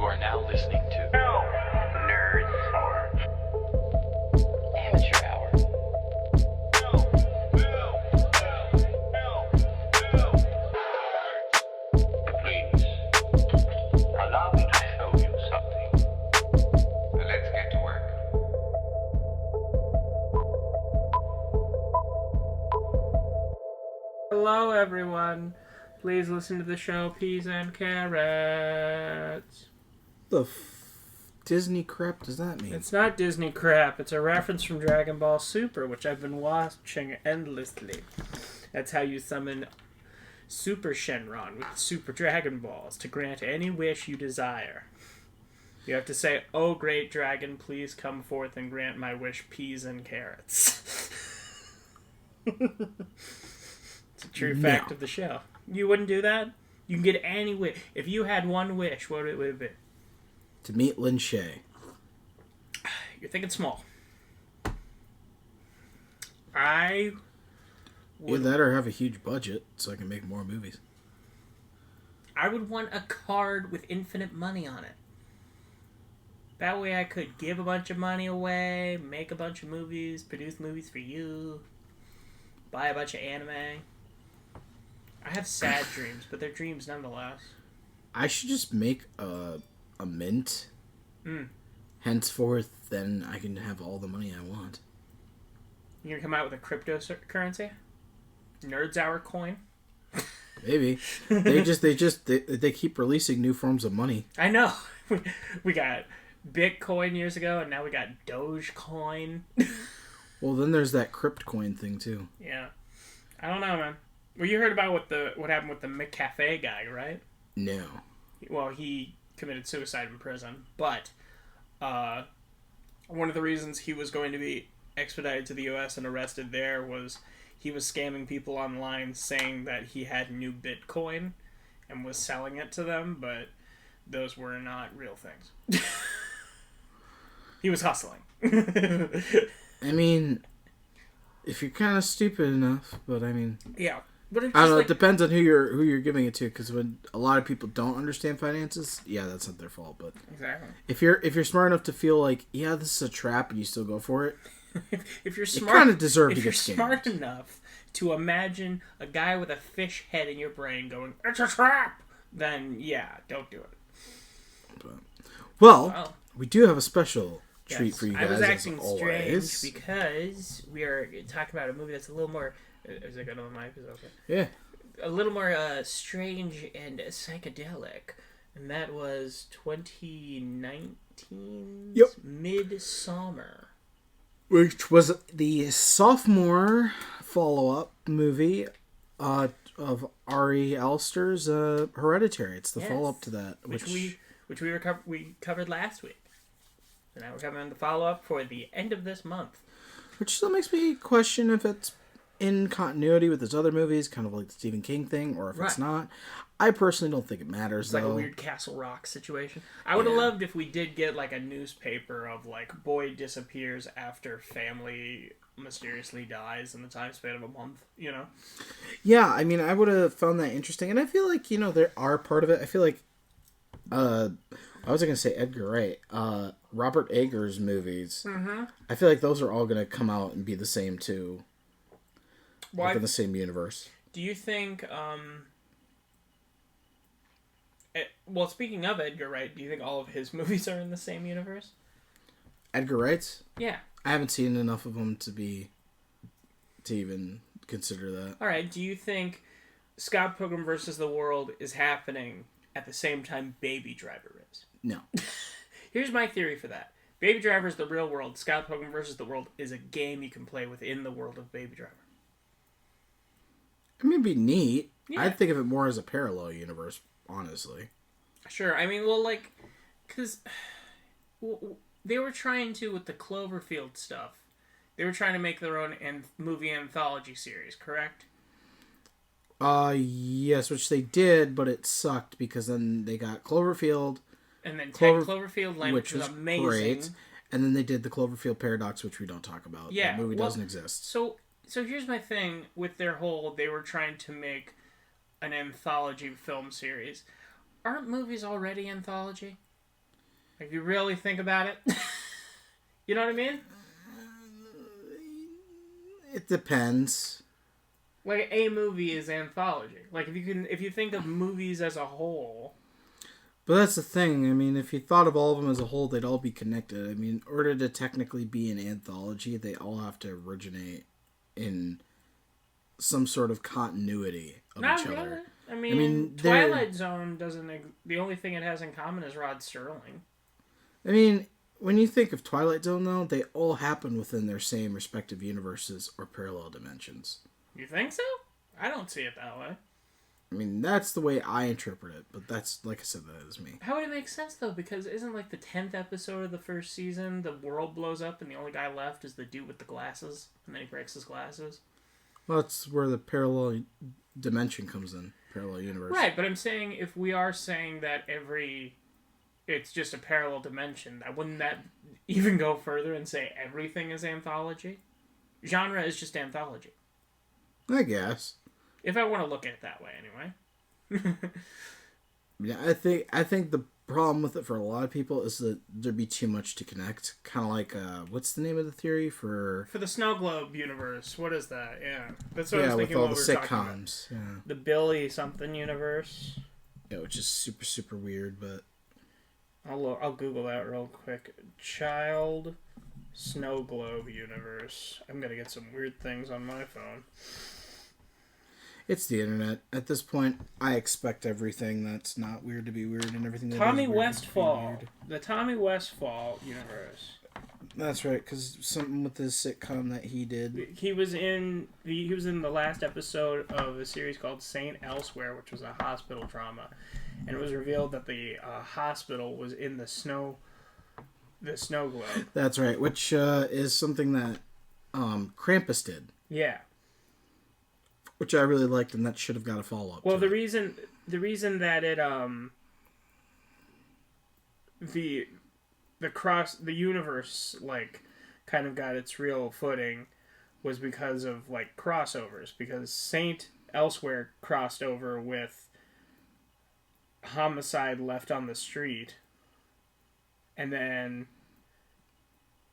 You are now listening to Nerd Hour. Amateur Hour. Please, allow me to show you something. Let's get to work. Hello, everyone. Please listen to the show Peas and Carrots. The Disney crap does that mean? It's not Disney crap. It's a reference from Dragon Ball Super, which I've been watching endlessly. That's how you summon Super Shenron with Super Dragon Balls to grant any wish you desire. You have to say, "Oh, great dragon, please come forth and grant my wish, peas and carrots." It's a true fact of the show. You wouldn't do that? You can get any wish. If you had one wish, what would it be? To meet Lin Shaye. You're thinking small. I would, Either that or have a huge budget so I can make more movies. I would want a card with infinite money on it. That way I could give a bunch of money away, make a bunch of movies, produce movies for you, buy a bunch of anime. I have sad dreams, but they're dreams nonetheless. I should just make a mint. Henceforth, then I can have all the money I want. You're gonna come out with a cryptocurrency? Nerds Hour coin? Maybe. They keep releasing new forms of money. I know. We got Bitcoin years ago, and now we got Dogecoin. Well, then there's that crypt coin thing too. Yeah. I don't know, man. Well, you heard about what happened with the McCafe guy, right? No. Well, he committed suicide in prison, but one of the reasons he was going to be expedited to the U.S. and arrested there was he was scamming people online saying that he had new Bitcoin and was selling it to them, but those were not real things. He was hustling. I mean, if you're kind of stupid enough, but I mean... Yeah. But it's I don't just know. like, It depends on who you're giving it to. Because when a lot of people don't understand finances, yeah, that's not their fault. But exactly. if you're smart enough to feel like, yeah, this is a trap, and you still go for it, if you're you smart, kind of deserve to if get you're scammed. smart enough to imagine a guy with a fish head in your brain going, "It's a trap," then yeah, don't do it. Well, we do have a special treat Yes, for you guys. I was acting as strange always. because we are talking about a movie that's a little more. Is it good on the mic? Is it okay? Yeah. A little more strange and psychedelic, and that was 2019's Midsommar. Which was the sophomore follow-up movie of Ari Aster's Hereditary. It's the follow-up to that, which we covered last week. So now we're covering the follow-up for the end of this month. Which still makes me question if it's in continuity with his other movies, kind of like the Stephen King thing, or if it's not. I personally don't think it matters, It's though. like a weird Castle Rock situation. I would have loved if we did get like a newspaper of like boy disappears after family mysteriously dies in the time span of a month, you know? Yeah, I mean, I would have found that interesting, and I feel like, you know, there are part of it. I feel like, I was going to say Edgar Wright, Robert Eggers movies, I feel like those are all going to come out and be the same, too. Like in the same universe. Do you think, well, speaking of Edgar Wright, do you think all of his movies are in the same universe? Edgar Wright's? Yeah. I haven't seen enough of them to even consider that. Alright, do you think Scott Pilgrim vs. the World is happening at the same time Baby Driver is? No. Here's my theory for that. Baby Driver is the real world. Scott Pilgrim vs. the World is a game you can play within the world of Baby Driver. I mean, it'd be neat. Yeah. I'd think of it more as a parallel universe, honestly. Sure. I mean, well, like, because they were trying to, with the Cloverfield stuff, they were trying to make their own movie anthology series, correct? Yes, which they did, but it sucked because then they got Cloverfield. And then Cloverfield Lane, which was amazing. Great. And then they did the Cloverfield Paradox, which we don't talk about. Yeah. That movie doesn't exist. So here's my thing with their whole, they were trying to make an anthology film series. Aren't movies already anthology? If you really think about it. You know what I mean? It depends. Like, a movie is anthology. Like, if you think of movies as a whole. But that's the thing. I mean, if you thought of all of them as a whole, they'd all be connected. I mean, in order to technically be an anthology, they all have to originate in some sort of continuity of Not each really. other. I mean Twilight Zone doesn't... The only thing it has in common is Rod Serling. I mean, when you think of Twilight Zone, though, they all happen within their same respective universes or parallel dimensions. You think so? I don't see it that way. I mean, that's the way I interpret it, but that's, like I said, that is me. How would it make sense, though? Because isn't, like, the 10th episode of the first season, the world blows up and the only guy left is the dude with the glasses, and then he breaks his glasses? Well, that's where the parallel dimension comes in. Parallel universe. Right, but I'm saying, if we are saying that it's just a parallel dimension, wouldn't that even go further and say everything is anthology? Genre is just anthology. I guess. If I want to look at it that way, anyway. Yeah, I think the problem with it for a lot of people is that there'd be too much to connect. Kind of like, what's the name of the theory for... For the Snow Globe universe. What is that? Yeah. That's what I was thinking with all the we were talking about. sitcoms. Yeah. The Billy something universe. Yeah, which is super, super weird, but... I'll Google that real quick. Child Snow Globe universe. I'm going to get some weird things on my phone. It's the internet. At this point, I expect everything that's not weird to be weird, and everything that Tommy is weird Westfall. to be weird. The Tommy Westfall universe. That's right, because something with this sitcom that he did. He was in the last episode of a series called Saint Elsewhere, which was a hospital drama, and it was revealed that the hospital was in the snow globe. That's right, which is something that Krampus did. Yeah. Which I really liked, and that should have got a follow-up. Well, the reason that it the universe like kind of got its real footing was because of like crossovers, because Saint Elsewhere crossed over with Homicide Left on the Street, and then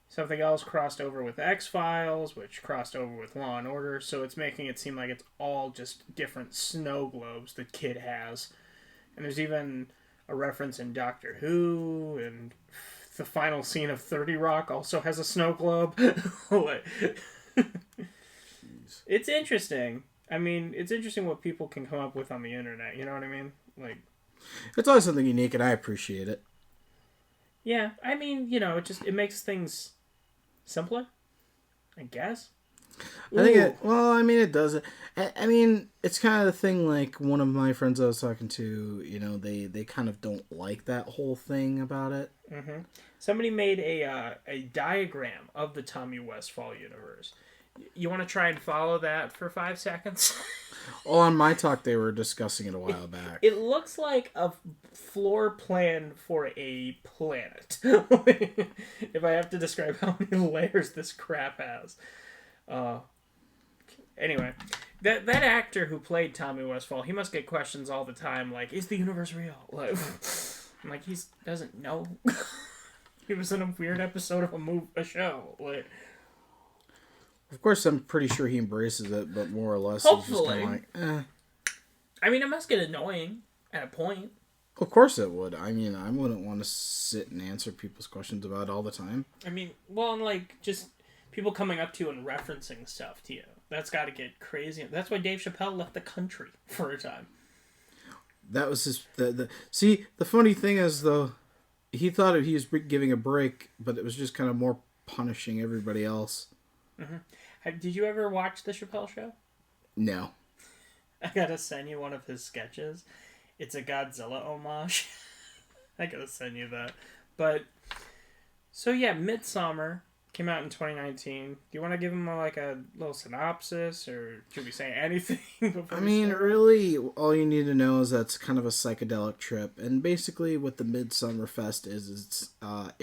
something else crossed over with X-Files, which crossed over with Law and Order, so it's making it seem like it's all just different snow globes the kid has. And there's even a reference in Doctor Who, and the final scene of 30 Rock also has a snow globe. It's interesting. I mean, it's interesting what people can come up with on the internet, you know what I mean? Like, it's always something unique, and I appreciate it. Yeah, I mean, it makes things simpler, I guess. I think it does. I mean, it's kind of the thing, like, one of my friends I was talking to, they kind of don't like that whole thing about it. Mm-hmm. Somebody made a diagram of the Tommy Westfall universe. You want to try and follow that for 5 seconds? Oh, on my talk, they were discussing it a while back. It looks like a floor plan for a planet. If I have to describe how many layers this crap has. Anyway, that actor who played Tommy Westfall, he must get questions all the time, like, is the universe real? Like, he doesn't know. He was in a weird episode of a show. Like, of course, I'm pretty sure he embraces it, but more or less, hopefully. He's just kind of like, I mean, it must get annoying at a point. Of course it would. I mean, I wouldn't want to sit and answer people's questions about it all the time. I mean, well, and like, just people coming up to you and referencing stuff to you. That's got to get crazy. That's why Dave Chappelle left the country for a time. That was his... See, the funny thing is, though, he thought he was giving a break, but it was just kind of more punishing everybody else. Mm-hmm. Did you ever watch The Chappelle Show? No. I gotta send you one of his sketches. It's a Godzilla homage. I gotta send you that. But, so yeah, Midsommar came out in 2019. Do you want to give him a little synopsis, or should we say anything? I mean, really, all you need to know is that's kind of a psychedelic trip. And basically what the Midsommar Fest is it's a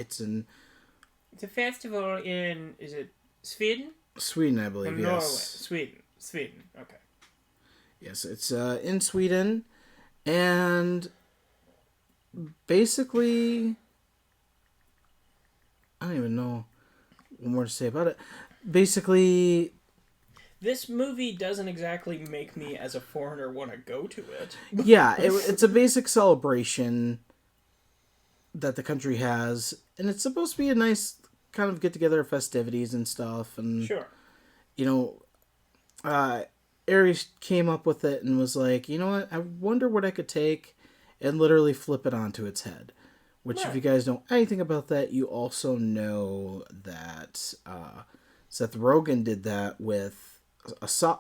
festival in, is it Sweden? Sweden, I believe, yes. Norway. Sweden, okay. Yes, it's in Sweden, and basically I don't even know what more to say about it. Basically, This movie doesn't exactly make me, as a foreigner, want to go to it. yeah, it's a basic celebration that the country has, and it's supposed to be a nice kind of get-together of festivities and stuff, and, Sure. you know, Aries came up with it and was like, you know what, I wonder what I could take and literally flip it onto its head. Which, if Right. you guys know anything about that, you also know that Seth Rogen did that with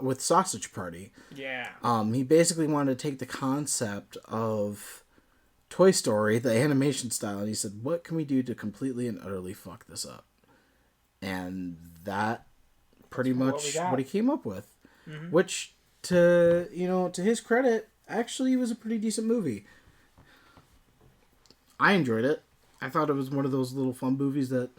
with Sausage Party. Yeah. He basically wanted to take the concept of Toy Story, the animation style, and he said, what can we do to completely and utterly fuck this up? And that pretty much what he came up with. Mm-hmm. Which, to his credit, actually was a pretty decent movie. I enjoyed it. I thought it was one of those little fun movies that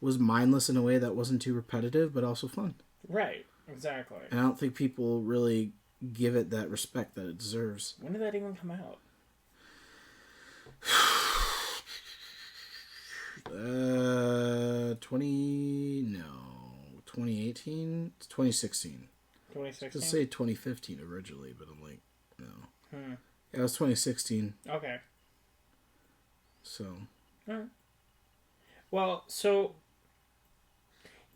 was mindless in a way that wasn't too repetitive, but also fun. Right. Exactly. And I don't think people really give it that respect that it deserves. When did that even come out? 2018? It's 2016. 2016? I was say 2015 originally, but I'm like, no. Yeah, it was 2016. Okay. So. Alright. Well, so...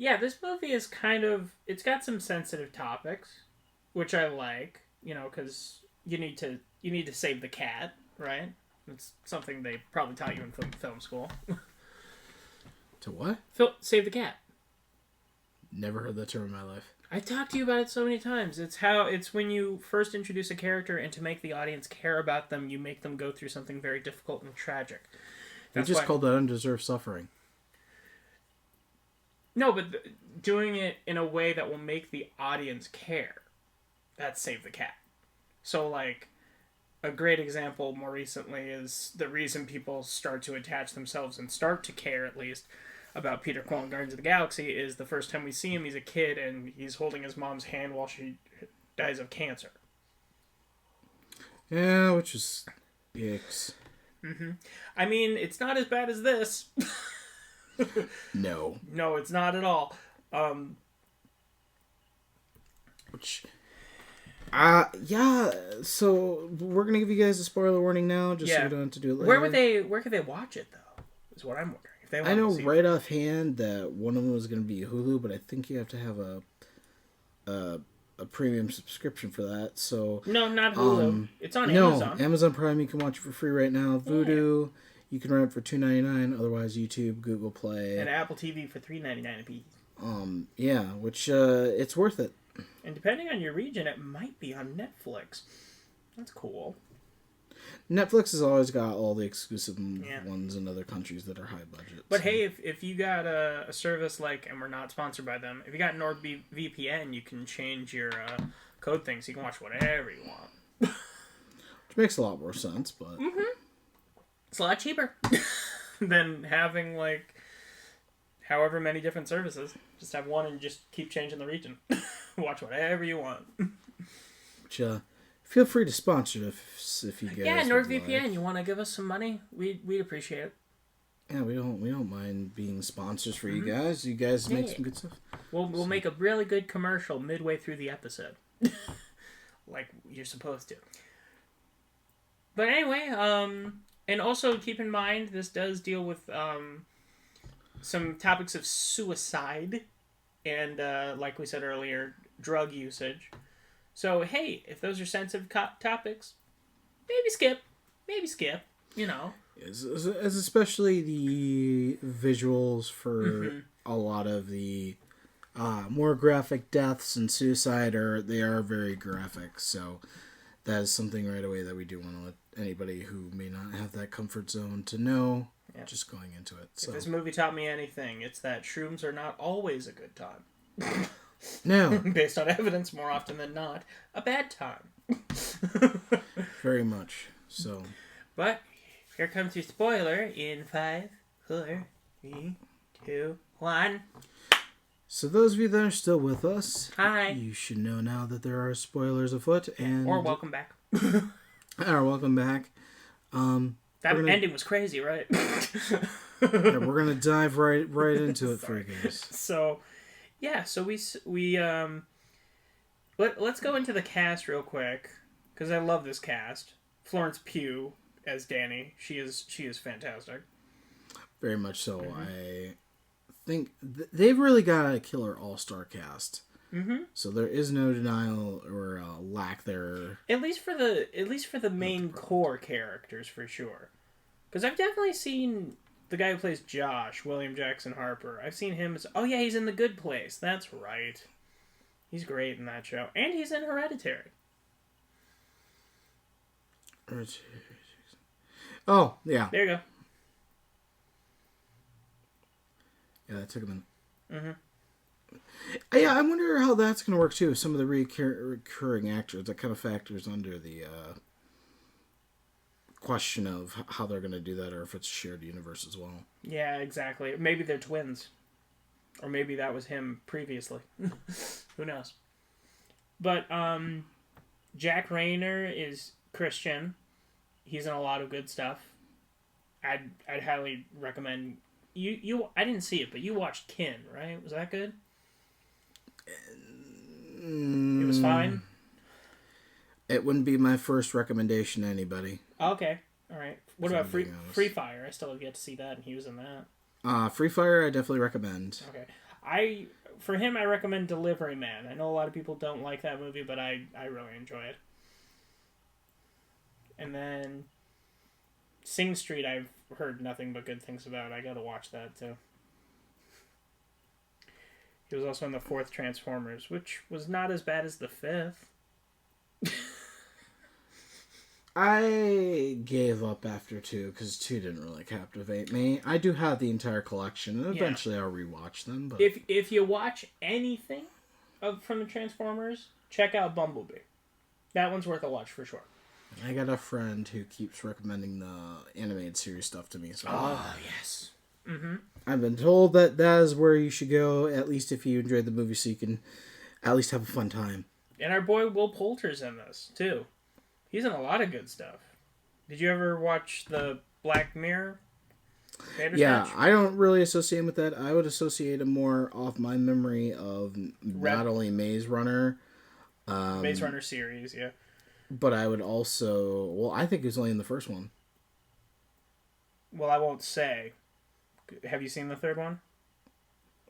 Yeah, this movie is kind of... It's got some sensitive topics, which I like, because you need to save the cat, right? It's something they probably taught you in film school. To what? Save the cat. Never heard that term in my life. I talked to you about it so many times. It's when you first introduce a character, and to make the audience care about them, you make them go through something very difficult and tragic. They just called that undeserved suffering. No, but doing it in a way that will make the audience care. That's Save the Cat. So, like, a great example more recently is the reason people start to attach themselves and start to care, at least, about Peter Quill in Guardians of the Galaxy is the first time we see him, he's a kid, and he's holding his mom's hand while she dies of cancer. Yeah, which is... Yikes. Mm-hmm. I mean, it's not as bad as this. No. No, it's not at all. Which... yeah, so we're going to give you guys a spoiler warning now, just so we don't have to do it later. Where could they watch it, though? Is what I'm wondering. If they want I know to see right offhand that one of them was going to be Hulu, but I think you have to have a premium subscription for that. So no, not Hulu. It's on Amazon. No, Amazon Prime. You can watch it for free right now. Vudu, you can rent it for $2.99. Otherwise, YouTube, Google Play, and Apple TV for $3.99 a piece. Yeah, which it's worth it. And depending on your region, it might be on Netflix. That's cool. Netflix has always got all the exclusive ones in other countries that are high budget. But hey, if you got a service like, and we're not sponsored by them, if you got NordVPN, you can change your code thing so you can watch whatever you want. Which makes a lot more sense, but... Mm-hmm. It's a lot cheaper than having, like, however many different services. Just have one and just keep changing the region. Watch whatever you want. Which, feel free to sponsor if you guys. Yeah, NordVPN. Like. You want to give us some money? We'd appreciate it. Yeah, we don't mind being sponsors for you guys. You guys make some good stuff. We'll make a really good commercial midway through the episode, like you're supposed to. But anyway, and also keep in mind this does deal with some topics of suicide and, like we said earlier, drug usage. So, hey, if those are sensitive topics, maybe skip, As especially the visuals for a lot of the more graphic deaths and suicide they are very graphic. So that is something right away that we do want to let anybody who may not have that comfort zone to know just going into it. So. If this movie taught me anything, it's that shrooms are not always a good time. No. Based on evidence, more often than not, a bad time. Very much so. But here comes your spoiler in 5, 4, 3, 2, 1. So those of you that are still with us, hi. You should know now that there are spoilers afoot, or welcome back. Or welcome back. That ending was crazy, right? Yeah, we're gonna dive right into it for you guys. So, yeah, so let's go into the cast real quick because I love this cast. Florence Pugh as Danny, she is fantastic. Very much so. I think they've really got a killer all-star cast. So there is no denial or lack there. At least for the main core characters, for sure. Because I've definitely seen the guy who plays Josh, William Jackson Harper. I've seen him as... Oh, yeah, he's in The Good Place. That's right. He's great in that show. And he's in Hereditary. Oh, yeah. There you go. Yeah, that took a minute. Yeah, I wonder how that's going to work, too. Some of the recurring actors, that kind of factors under the question of how they're going to do that, or if it's a shared universe as well. Yeah, exactly. Maybe they're twins. Or maybe that was him previously. Who knows? But Jack Rayner is Christian. He's in a lot of good stuff. I'd highly recommend... You I didn't see it, but you watched Kin, right? Was that good? It was fine? It wouldn't be my first recommendation to anybody. Okay. All right. What about Free Fire? I still have yet to see that, and he was in that. Free Fire, I definitely recommend. Okay. For him, I recommend Delivery Man. I know a lot of people don't like that movie, but I really enjoy it. And then Sing Street, I've heard nothing but good things about. I gotta watch that, too. He was also in the 4th Transformers, which was not as bad as the 5th. I gave up after 2 because 2 didn't really captivate me. I do have the entire collection, and eventually I'll rewatch them. But if you watch anything from the Transformers, check out Bumblebee. That one's worth a watch for sure. I got a friend who keeps recommending the animated series stuff to me. So yes. Mm-hmm. I've been told that is where you should go, at least if you enjoyed the movie, so you can at least have a fun time. And our boy Will Poulter's in this, too. He's in a lot of good stuff. Did you ever watch the Black Mirror? Yeah, I don't really associate him with that. I would associate him more off my memory of not only Maze Runner. Maze Runner series, yeah. But I would also... Well, I think he was only in the first one. Well, I won't say. Have you seen the 3rd one?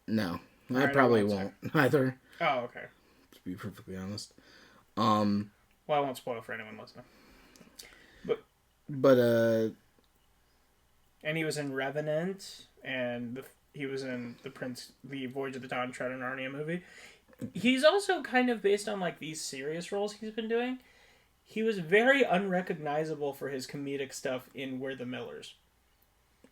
No. I probably won't either. Oh, okay. To be perfectly honest. Well, I won't spoil for anyone listening. But and he was in Revenant, and he was in the Voyage of the Dawn Treader Narnia movie. He's also kind of based on like these serious roles he's been doing. He was very unrecognizable for his comedic stuff in We're the Millers.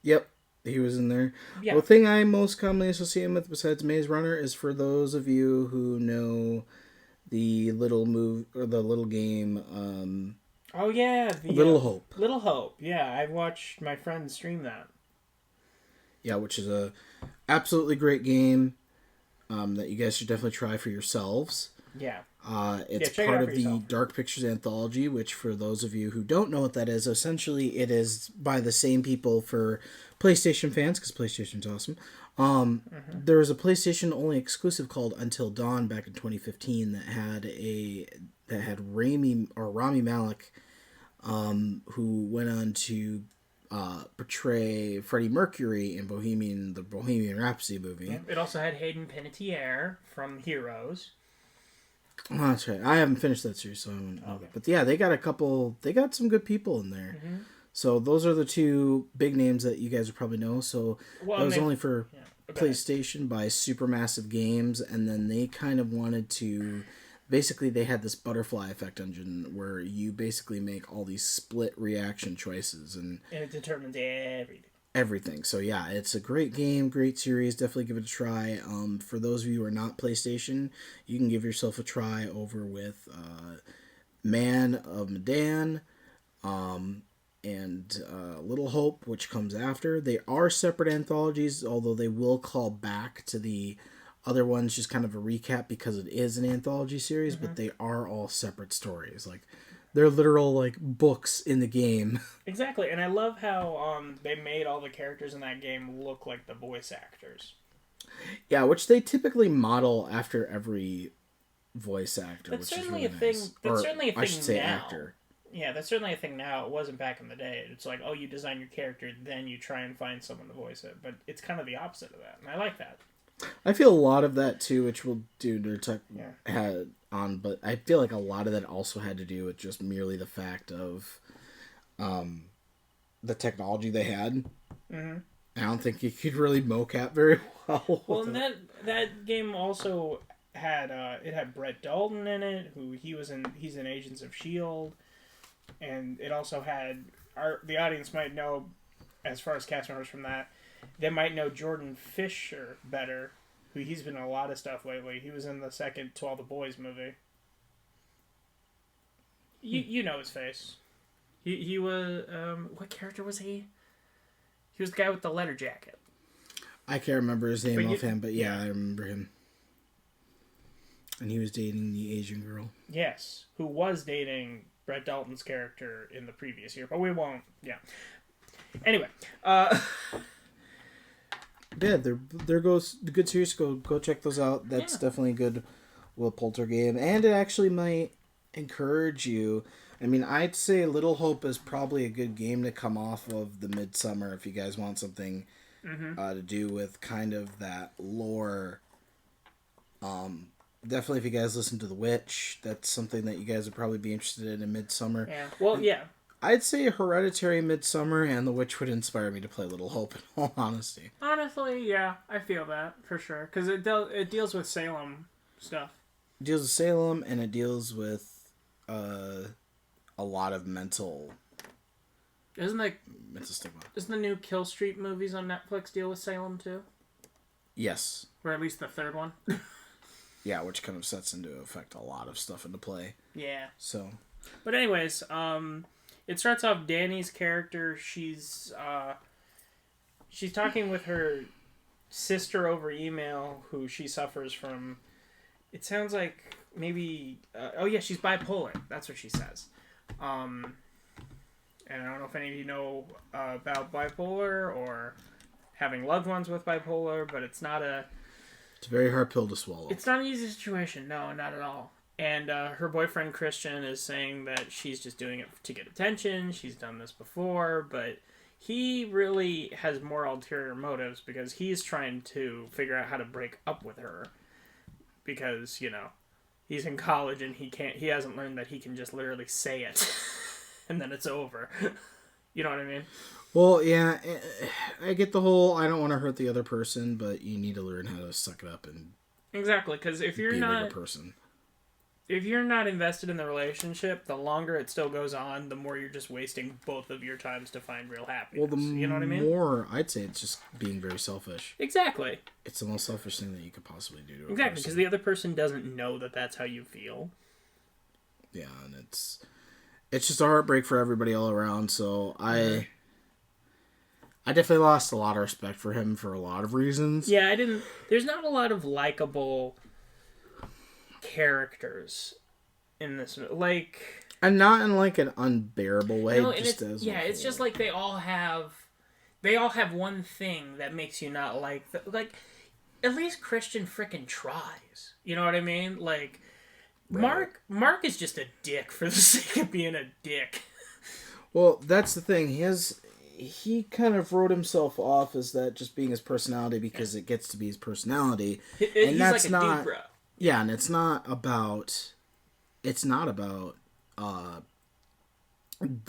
Yep, he was in there. Yeah. The thing I most commonly associate him with besides Maze Runner is, for those of you who know the little game. Oh yeah, Little Hope. Little Hope. Yeah, I watched my friend stream that. Yeah, which is a absolutely great game that you guys should definitely try for yourselves. Yeah. It's part of the Dark Pictures anthology, which, for those of you who don't know what that is, essentially it is by the same people for PlayStation fans, because PlayStation's awesome. There was a PlayStation only exclusive called Until Dawn back in 2015 that had Rami Malek, who went on to portray Freddie Mercury in the Bohemian Rhapsody movie. Yeah. It also had Hayden Panettiere from Heroes. Oh, that's right. I haven't finished that series, so I don't know that. But yeah, they got some good people in there. Mm-hmm. So those are the 2 big names that you guys would probably know. So that was only for PlayStation by Supermassive Games, and then they kind of wanted to... Basically, they had this butterfly effect engine where you basically make all these split reaction choices. And it determines everything. So yeah, it's a great game, great series. Definitely give it a try. For those of you who are not PlayStation, you can give yourself a try over with Man of Medan and Little Hope, which comes after. They are separate anthologies, although they will call back to the other ones, just kind of a recap because it is an anthology series, but they are all separate stories. Like, They're literal, like, books in the game. Exactly, and I love how they made all the characters in that game look like the voice actors. Yeah, which they typically model after every voice actor, That's which is certainly really a thing. nice. That's Or, certainly a thing I should say now. actor. Yeah, that's certainly a thing now. It wasn't back in the day. It's like, oh, you design your character, then you try and find someone to voice it. But it's kind of the opposite of that, and I like that. I feel a lot of that too, which we'll do Nerd Tech Yeah. had on, but I feel like a lot of that also had to do with just merely the fact of the technology they had. Mm-hmm. I don't think you could really mocap very well. Well, and that game also had it had Brett Dalton in it, who he's in Agents of S.H.I.E.L.D., and it also had the audience might know, as far as cast members from that, they might know Jordan Fisher better, who he's been in a lot of stuff lately. He was in the second To All the Boys movie. You know his face. He was what character was he? He was the guy with the leather jacket. I can't remember his name offhand, but yeah, yeah. I remember him. And he was dating the Asian girl. Yes, who was dating Brett Dalton's character in the previous year, but we won't. Yeah. Anyway, Yeah, there goes the good series. Go check those out. That's definitely a good Will Poulter game, and it actually might encourage you. I mean, I'd say Little Hope is probably a good game to come off of the Midsommar if you guys want something to do with kind of that lore. Definitely, if you guys listen to The Witch, that's something that you guys would probably be interested in Midsommar. yeah. Well, yeah. I'd say Hereditary, Midsommar, and The Witch would inspire me to play Little Hope, in all honesty. Honestly, yeah, I feel that for sure because it deals with Salem stuff. It deals with Salem, and it deals with a lot of mental stigma. Isn't the new Kill Street movies on Netflix deal with Salem too? Yes. Or at least the third one. Yeah, which kind of sets into effect a lot of stuff into play. Yeah. So. But anyways, it starts off Danny's character. She's talking with her sister over email, who she suffers from. It sounds like maybe. She's bipolar. That's what she says. And I don't know if any of you know about bipolar or having loved ones with bipolar, but it's not a. It's a very hard pill to swallow. It's not an easy situation. No, not at all. And her boyfriend, Christian, is saying that she's just doing it to get attention. She's done this before, but he really has more ulterior motives because he's trying to figure out how to break up with her. Because, he's in college and he hasn't learned that he can just literally say it. And then it's over. You know what I mean? Well, yeah, I get the whole I don't want to hurt the other person, but you need to learn how to suck it up and exactly, because if you're be a not bigger person. If you're not invested in the relationship, the longer it still goes on, the more you're just wasting both of your times to find real happiness. Well, you know what I mean? More, I'd say it's just being very selfish. Exactly. It's the most selfish thing that you could possibly do to a exactly, person. because the other person doesn't know that that's how you feel. Yeah, and it's just a heartbreak for everybody all around. So I definitely lost a lot of respect for him for a lot of reasons. Yeah, there's not a lot of likable characters in this, and not in like an unbearable way. No, It's just like they all have one thing that makes you not like at least Christian frickin' tries. You know what I mean? Like right. Mark is just a dick for the sake of being a dick. Well, that's the thing. He kind of wrote himself off as that just being his personality because it gets to be his personality, and he's that's like a not. Dubra. Yeah, and it's not about the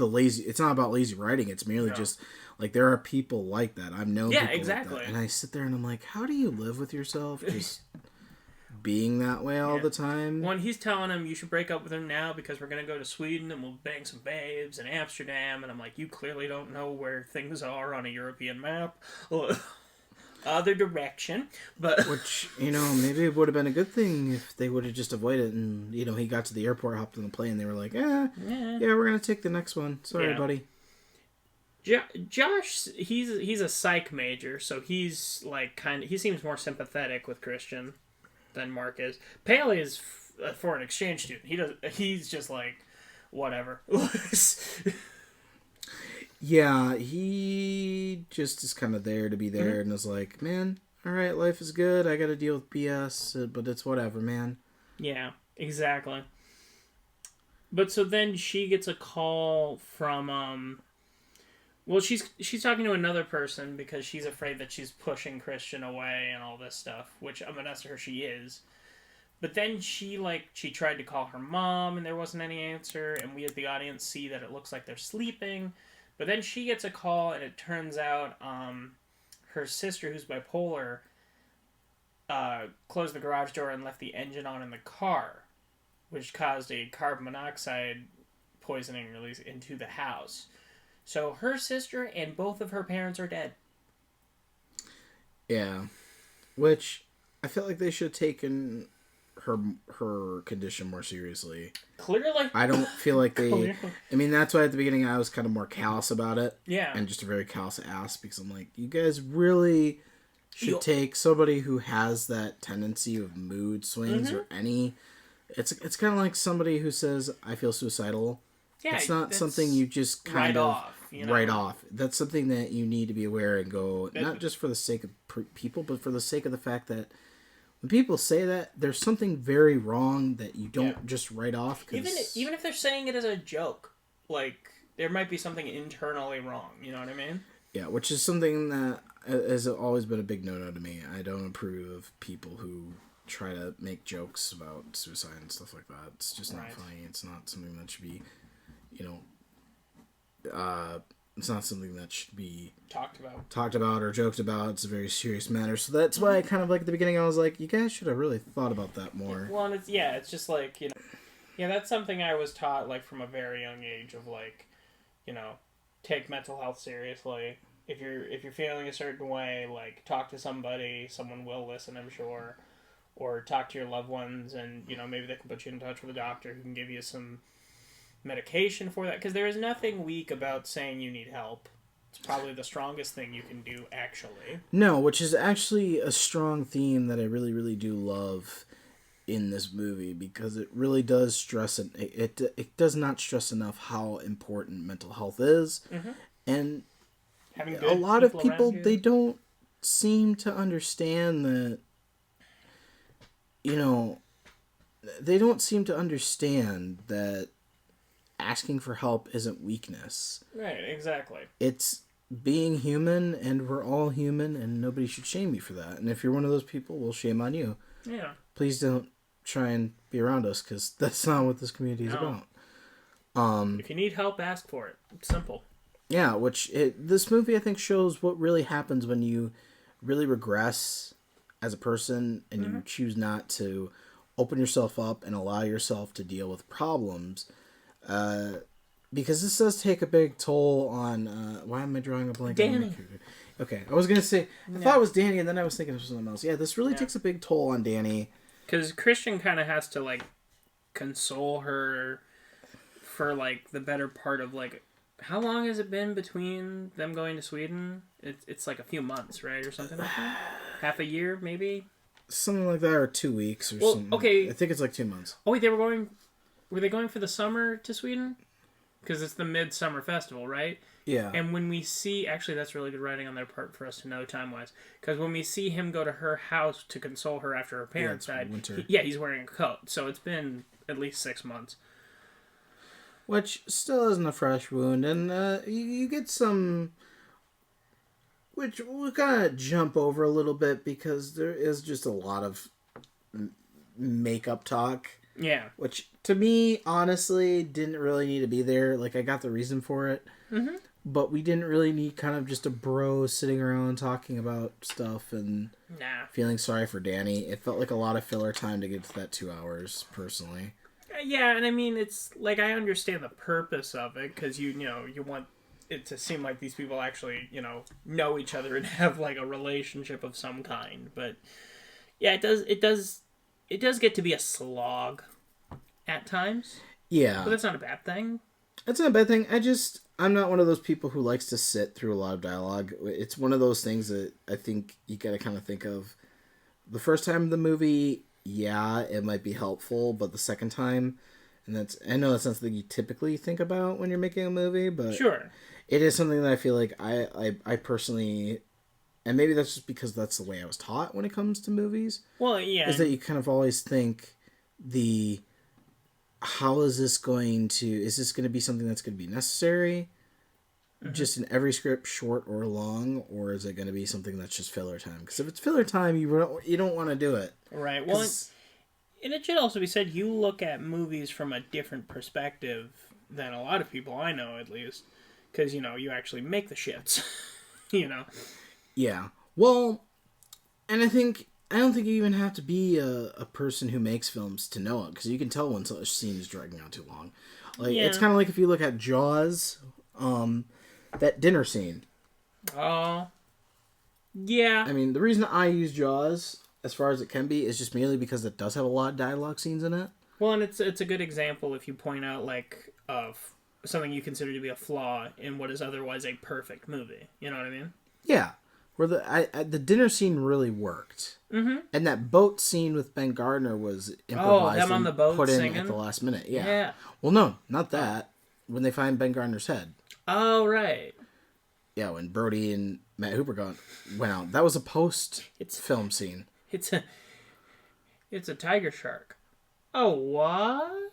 lazy. It's not about lazy writing. It's merely just like there are people like that. I've known people exactly. like that, and I sit there and I'm like, how do you live with yourself just being that way all the time? When he's telling him you should break up with her now because we're gonna go to Sweden and we'll bang some babes in Amsterdam, and I'm like, you clearly don't know where things are on a European map. Other direction, but which maybe it would have been a good thing if they would have just avoided it, and he got to the airport, hopped on the plane, and they were like, yeah, we're gonna take the next one. Sorry, buddy. Josh, he's a psych major, so he's like he seems more sympathetic with Christian than Mark is. Paley is a foreign exchange student. He's just like, whatever. Yeah, he just is kind of there to be there and is like, man, all right, life is good. I got to deal with BS, but it's whatever, man. Yeah, exactly. But so then she gets a call from well, she's talking to another person because she's afraid that she's pushing Christian away and all this stuff, which unbeknownst to her she is. But then she tried to call her mom and there wasn't any answer, and we as the audience see that it looks like they're sleeping. But then she gets a call and it turns out her sister, who's bipolar, closed the garage door and left the engine on in the car, which caused a carbon monoxide poisoning release into the house. So her sister and both of her parents are dead. Yeah. Which I feel like they should have taken her condition more seriously. Clearly. I don't feel like they... I mean, that's why at the beginning I was kind of more callous about it. Yeah. And just a very callous ass, because I'm like, you guys really should take somebody who has that tendency of mood swings or any... It's kind of like somebody who says, I feel suicidal. Yeah, it's not something you just kind of write off. That's something that you need to be aware and go, not just for the sake of people, but for the sake of the fact that when people say that, there's something very wrong that you don't just write off. Even if they're saying it as a joke, like, there might be something internally wrong, you know what I mean? Yeah, which is something that has always been a big no-no to me. I don't approve of people who try to make jokes about suicide and stuff like that. It's just not funny. It's not something that should be, it's not something that should be talked about or joked about. It's a very serious matter. So that's why I kind of, like, at the beginning I was like, you guys should have really thought about that more. Well, and it's just like, that's something I was taught, like, from a very young age of, like, take mental health seriously. If you're feeling a certain way, like, talk to somebody. Someone will listen, I'm sure. Or talk to your loved ones, and, maybe they can put you in touch with a doctor who can give you some medication for that. Because there is nothing weak about saying you need help. It's probably the strongest thing you can do, actually. No, which is actually a strong theme that I really, really do love in this movie, because it really does stress it does not stress enough how important mental health is. Mm-hmm. And a lot of people, they don't seem to understand that, they don't seem to understand that asking for help isn't weakness. Right, exactly. It's being human, and we're all human, and nobody should shame you for that. And if you're one of those people, well, shame on you. Yeah. Please don't try and be around us, because that's not what this community is about. If you need help, ask for it. It's simple. Yeah, this movie, I think, shows what really happens when you really regress as a person and you choose not to open yourself up and allow yourself to deal with problems. Because this does take a big toll on... why am I drawing a blank? Danny. Okay, I was going to say... I thought it was Danny, and then I was thinking of something else. Yeah, this really takes a big toll on Danny. Because Christian kind of has to, like, console her for, like, the better part of, like... How long has it been between them going to Sweden? It's like a few months, right? Or something like that? Half a year, maybe? Something like that, or 2 weeks or something. Okay. I think it's like 2 months. Oh, wait, were they going for the summer to Sweden? Because it's the Midsommar Festival, right? Yeah. And when we see... Actually, that's really good writing on their part for us to know time-wise. Because when we see him go to her house to console her after her parents died... Winter. He's wearing a coat. So it's been at least 6 months. Which still isn't a fresh wound. And you get some... Which we'll kind of jump over a little bit, because there is just a lot of makeup talk. Yeah. Which, to me, honestly, didn't really need to be there. Like, I got the reason for it. Mm-hmm. But we didn't really need kind of just a bro sitting around talking about stuff and feeling sorry for Danny. It felt like a lot of filler time to get to that 2 hours, personally. Yeah, and I mean, it's, like, I understand the purpose of it, because, you want it to seem like these people actually, know each other and have, like, a relationship of some kind. But, yeah, it does get to be a slog at times. Yeah. But that's not a bad thing. That's not a bad thing. I'm not one of those people who likes to sit through a lot of dialogue. It's one of those things that I think you gotta kind of think of. The first time the movie, yeah, it might be helpful, but the second time, And I know that's not something you typically think about when you're making a movie, but Sure. it is something that I feel like I personally, and maybe that's just because that's the way I was taught when it comes to movies, Well, yeah. is that you kind of always think how is this going to be something that's going to be necessary just in every script, short or long, or is it going to be something that's just filler time? Because if it's filler time, you don't want to do it. Right. Well, and it should also be said, you look at movies from a different perspective than a lot of people I know, at least. Because, you actually make the shits. Yeah. Well, and I don't think you even have to be a person who makes films to know it, because you can tell when a scene is dragging out too long. Like, it's kind of like if you look at Jaws, that dinner scene. Oh. Yeah. I mean, the reason I use Jaws, as far as it can be, is just merely because it does have a lot of dialogue scenes in it. Well, and it's a good example if you point out, like, of something you consider to be a flaw in what is otherwise a perfect movie. You know what I mean? Yeah. Where the dinner scene really worked. Mm-hmm. And that boat scene with Ben Gardner was improvised them on the boat put singing? in at the last minute. Yeah. Yeah. Well, no, not that. When they find Ben Gardner's head. Oh, right. Yeah, when Brody and Matt Hooper went out. That was a post-film scene. It's a tiger shark. Oh, what?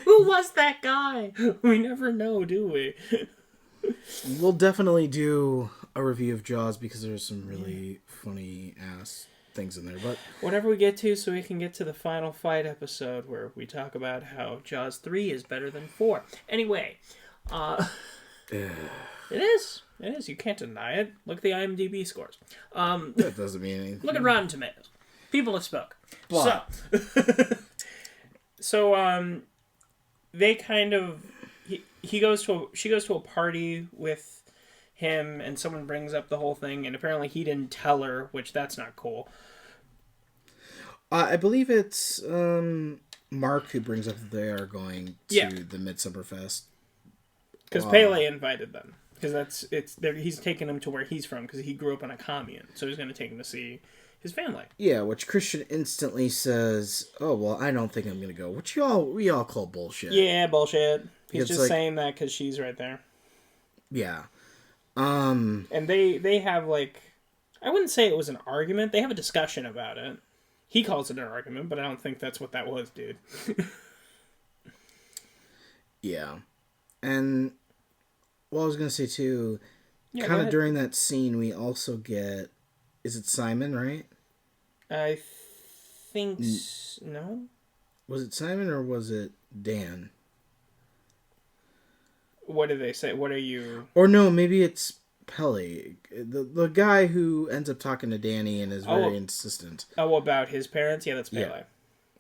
Who was that guy? We never know, do we? We'll definitely do a review of Jaws because there's some really funny ass things in there. But whatever we get to, so we can get to the final fight episode where we talk about how Jaws 3 is better than 4. Anyway, it is. It is. You can't deny it. Look at the IMDb scores. that doesn't mean anything. Look at Rotten Tomatoes. People have spoke. But. So they kind of she goes to a party with him, and someone brings up the whole thing, and apparently he didn't tell her, which that's not cool. I believe it's Mark who brings up that they are going to the Midsommar Fest. Because Pele invited them. Because he's taking them to where he's from, because he grew up in a commune, so he's going to take them to see his family. Yeah, which Christian instantly says, "Oh well, I don't think I'm going to go." Which we all call bullshit. Yeah, bullshit. He's just like, saying that because she's right there. Yeah. And they have, like, I wouldn't say it was an argument. They have a discussion about it. He calls it an argument, but I don't think that's what that was, dude. Yeah. And what I was going to say, too, kind of during that scene, we also get... Is it Simon, right? I think... No? Was it Simon or was it Dan? What did they say? What are you... Or no, maybe it's Pele. The guy who ends up talking to Danny and is very insistent. Oh, about his parents? Yeah, that's Pele.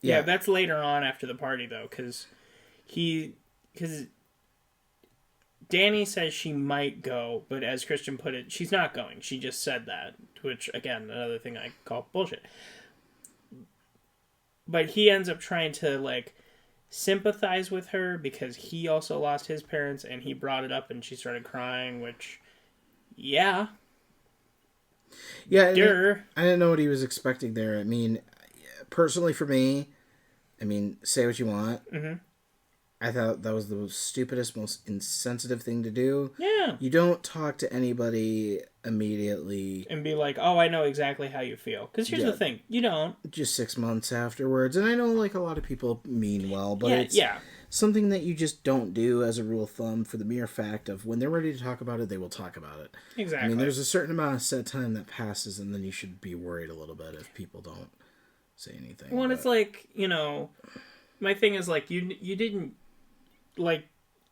Yeah, that's later on after the party, though, because Danny says she might go, but as Christian put it, she's not going. She just said that, which, again, another thing I call bullshit. But he ends up trying to, like, sympathize with her because he also lost his parents, and he brought it up and she started crying, which, yeah. Yeah, I didn't know what he was expecting there. I mean, personally for me, I mean, say what you want. Mm-hmm. I thought that was the stupidest, most insensitive thing to do. Yeah. You don't talk to anybody immediately. And be like, oh, I know exactly how you feel. Because here's the thing. You don't. Just 6 months afterwards. And I know, like, a lot of people mean well, but it's something that you just don't do as a rule of thumb for the mere fact of when they're ready to talk about it, they will talk about it. Exactly. I mean, there's a certain amount of set time that passes, and then you should be worried a little bit if people don't say anything. Well, it's like, my thing is, like, you didn't... Like,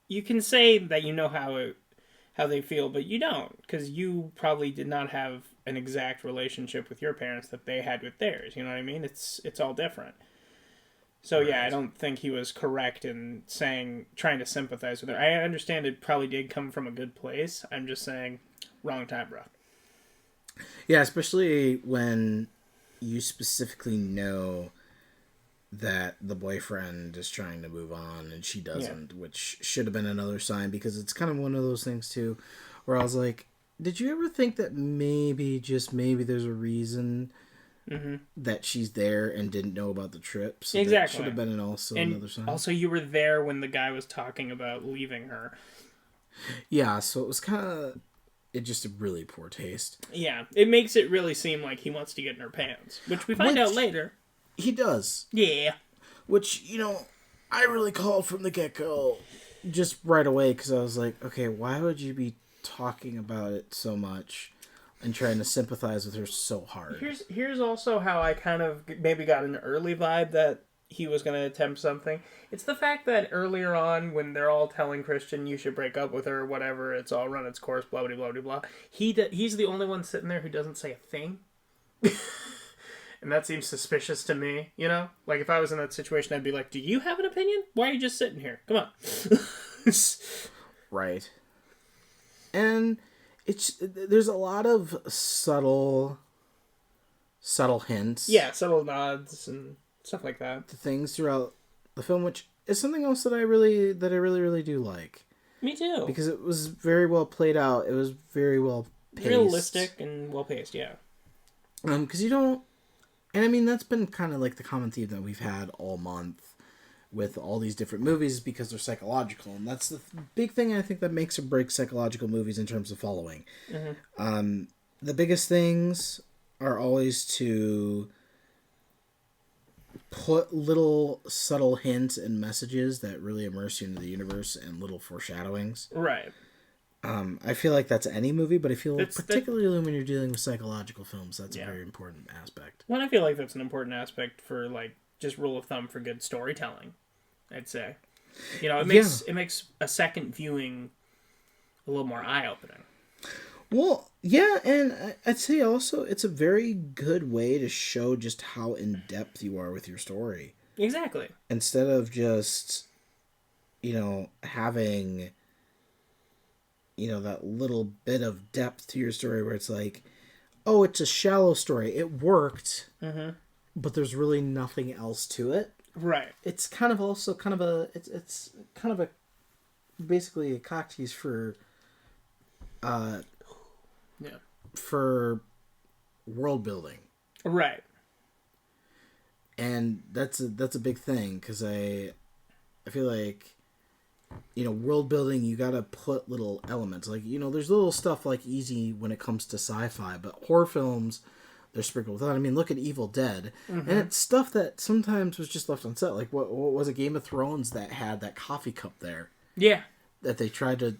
you can say that you know how they feel, but you don't, because you probably did not have an exact relationship with your parents that they had with theirs. You know what I mean? It's all different. So right. Yeah, I don't think he was correct in trying to sympathize with her. I understand it probably did come from a good place. I'm just saying, wrong time, bro. Yeah, especially when you specifically know that the boyfriend is trying to move on and she doesn't, which should have been another sign, because it's kind of one of those things too where I was like, did you ever think that maybe, just maybe, there's a reason that she's there and didn't know about the trip. So Exactly. that should have been another sign. Also, you were there when the guy was talking about leaving her. Yeah, so it was kind of... It just a really poor taste. Yeah, it makes it really seem like he wants to get in her pants, which we find out later. He does. Yeah. Which, I really called from the get-go just right away because I was like, okay, why would you be talking about it so much and trying to sympathize with her so hard? Here's also how I kind of maybe got an early vibe that he was going to attempt something. It's the fact that earlier on, when they're all telling Christian you should break up with her or whatever, it's all run its course, blah, blah, blah, blah, blah. He's the only one sitting there who doesn't say a thing. And that seems suspicious to me, Like, if I was in that situation, I'd be like, do you have an opinion? Why are you just sitting here? Come on. Right. And there's a lot of subtle hints. Yeah, subtle nods and stuff like that. To things throughout the film, which is something else that I really do like. Me too. Because it was very well played out. It was very well paced. Realistic and well paced, yeah. Because you don't... And I mean, that's been kind of like the common theme that we've had all month with all these different movies because they're psychological. And that's the big thing I think that makes or breaks psychological movies in terms of following. Mm-hmm. The biggest things are always to put little subtle hints and messages that really immerse you into the universe and little foreshadowings. Right. I feel like that's any movie, but I feel particularly when you're dealing with psychological films, that's a very important aspect. Well, I feel like that's an important aspect for, like, just rule of thumb for good storytelling, I'd say. It makes a second viewing a little more eye-opening. Well, yeah, and I'd say also it's a very good way to show just how in-depth you are with your story. Exactly. Instead of just, having... that little bit of depth to your story where it's like, oh, it's a shallow story. It worked, but there's really nothing else to it. Right. It's kind of also it's kind of a basically a cock tease for for world building. Right. And that's a big thing because I feel like world building, you gotta put little elements. Like, there's little stuff like easy when it comes to sci-fi, but horror films, they're sprinkled with that. I mean, look at Evil Dead. And it's stuff that sometimes was just left on set. Like, what was it, Game of Thrones that had that coffee cup there? Yeah. That they tried to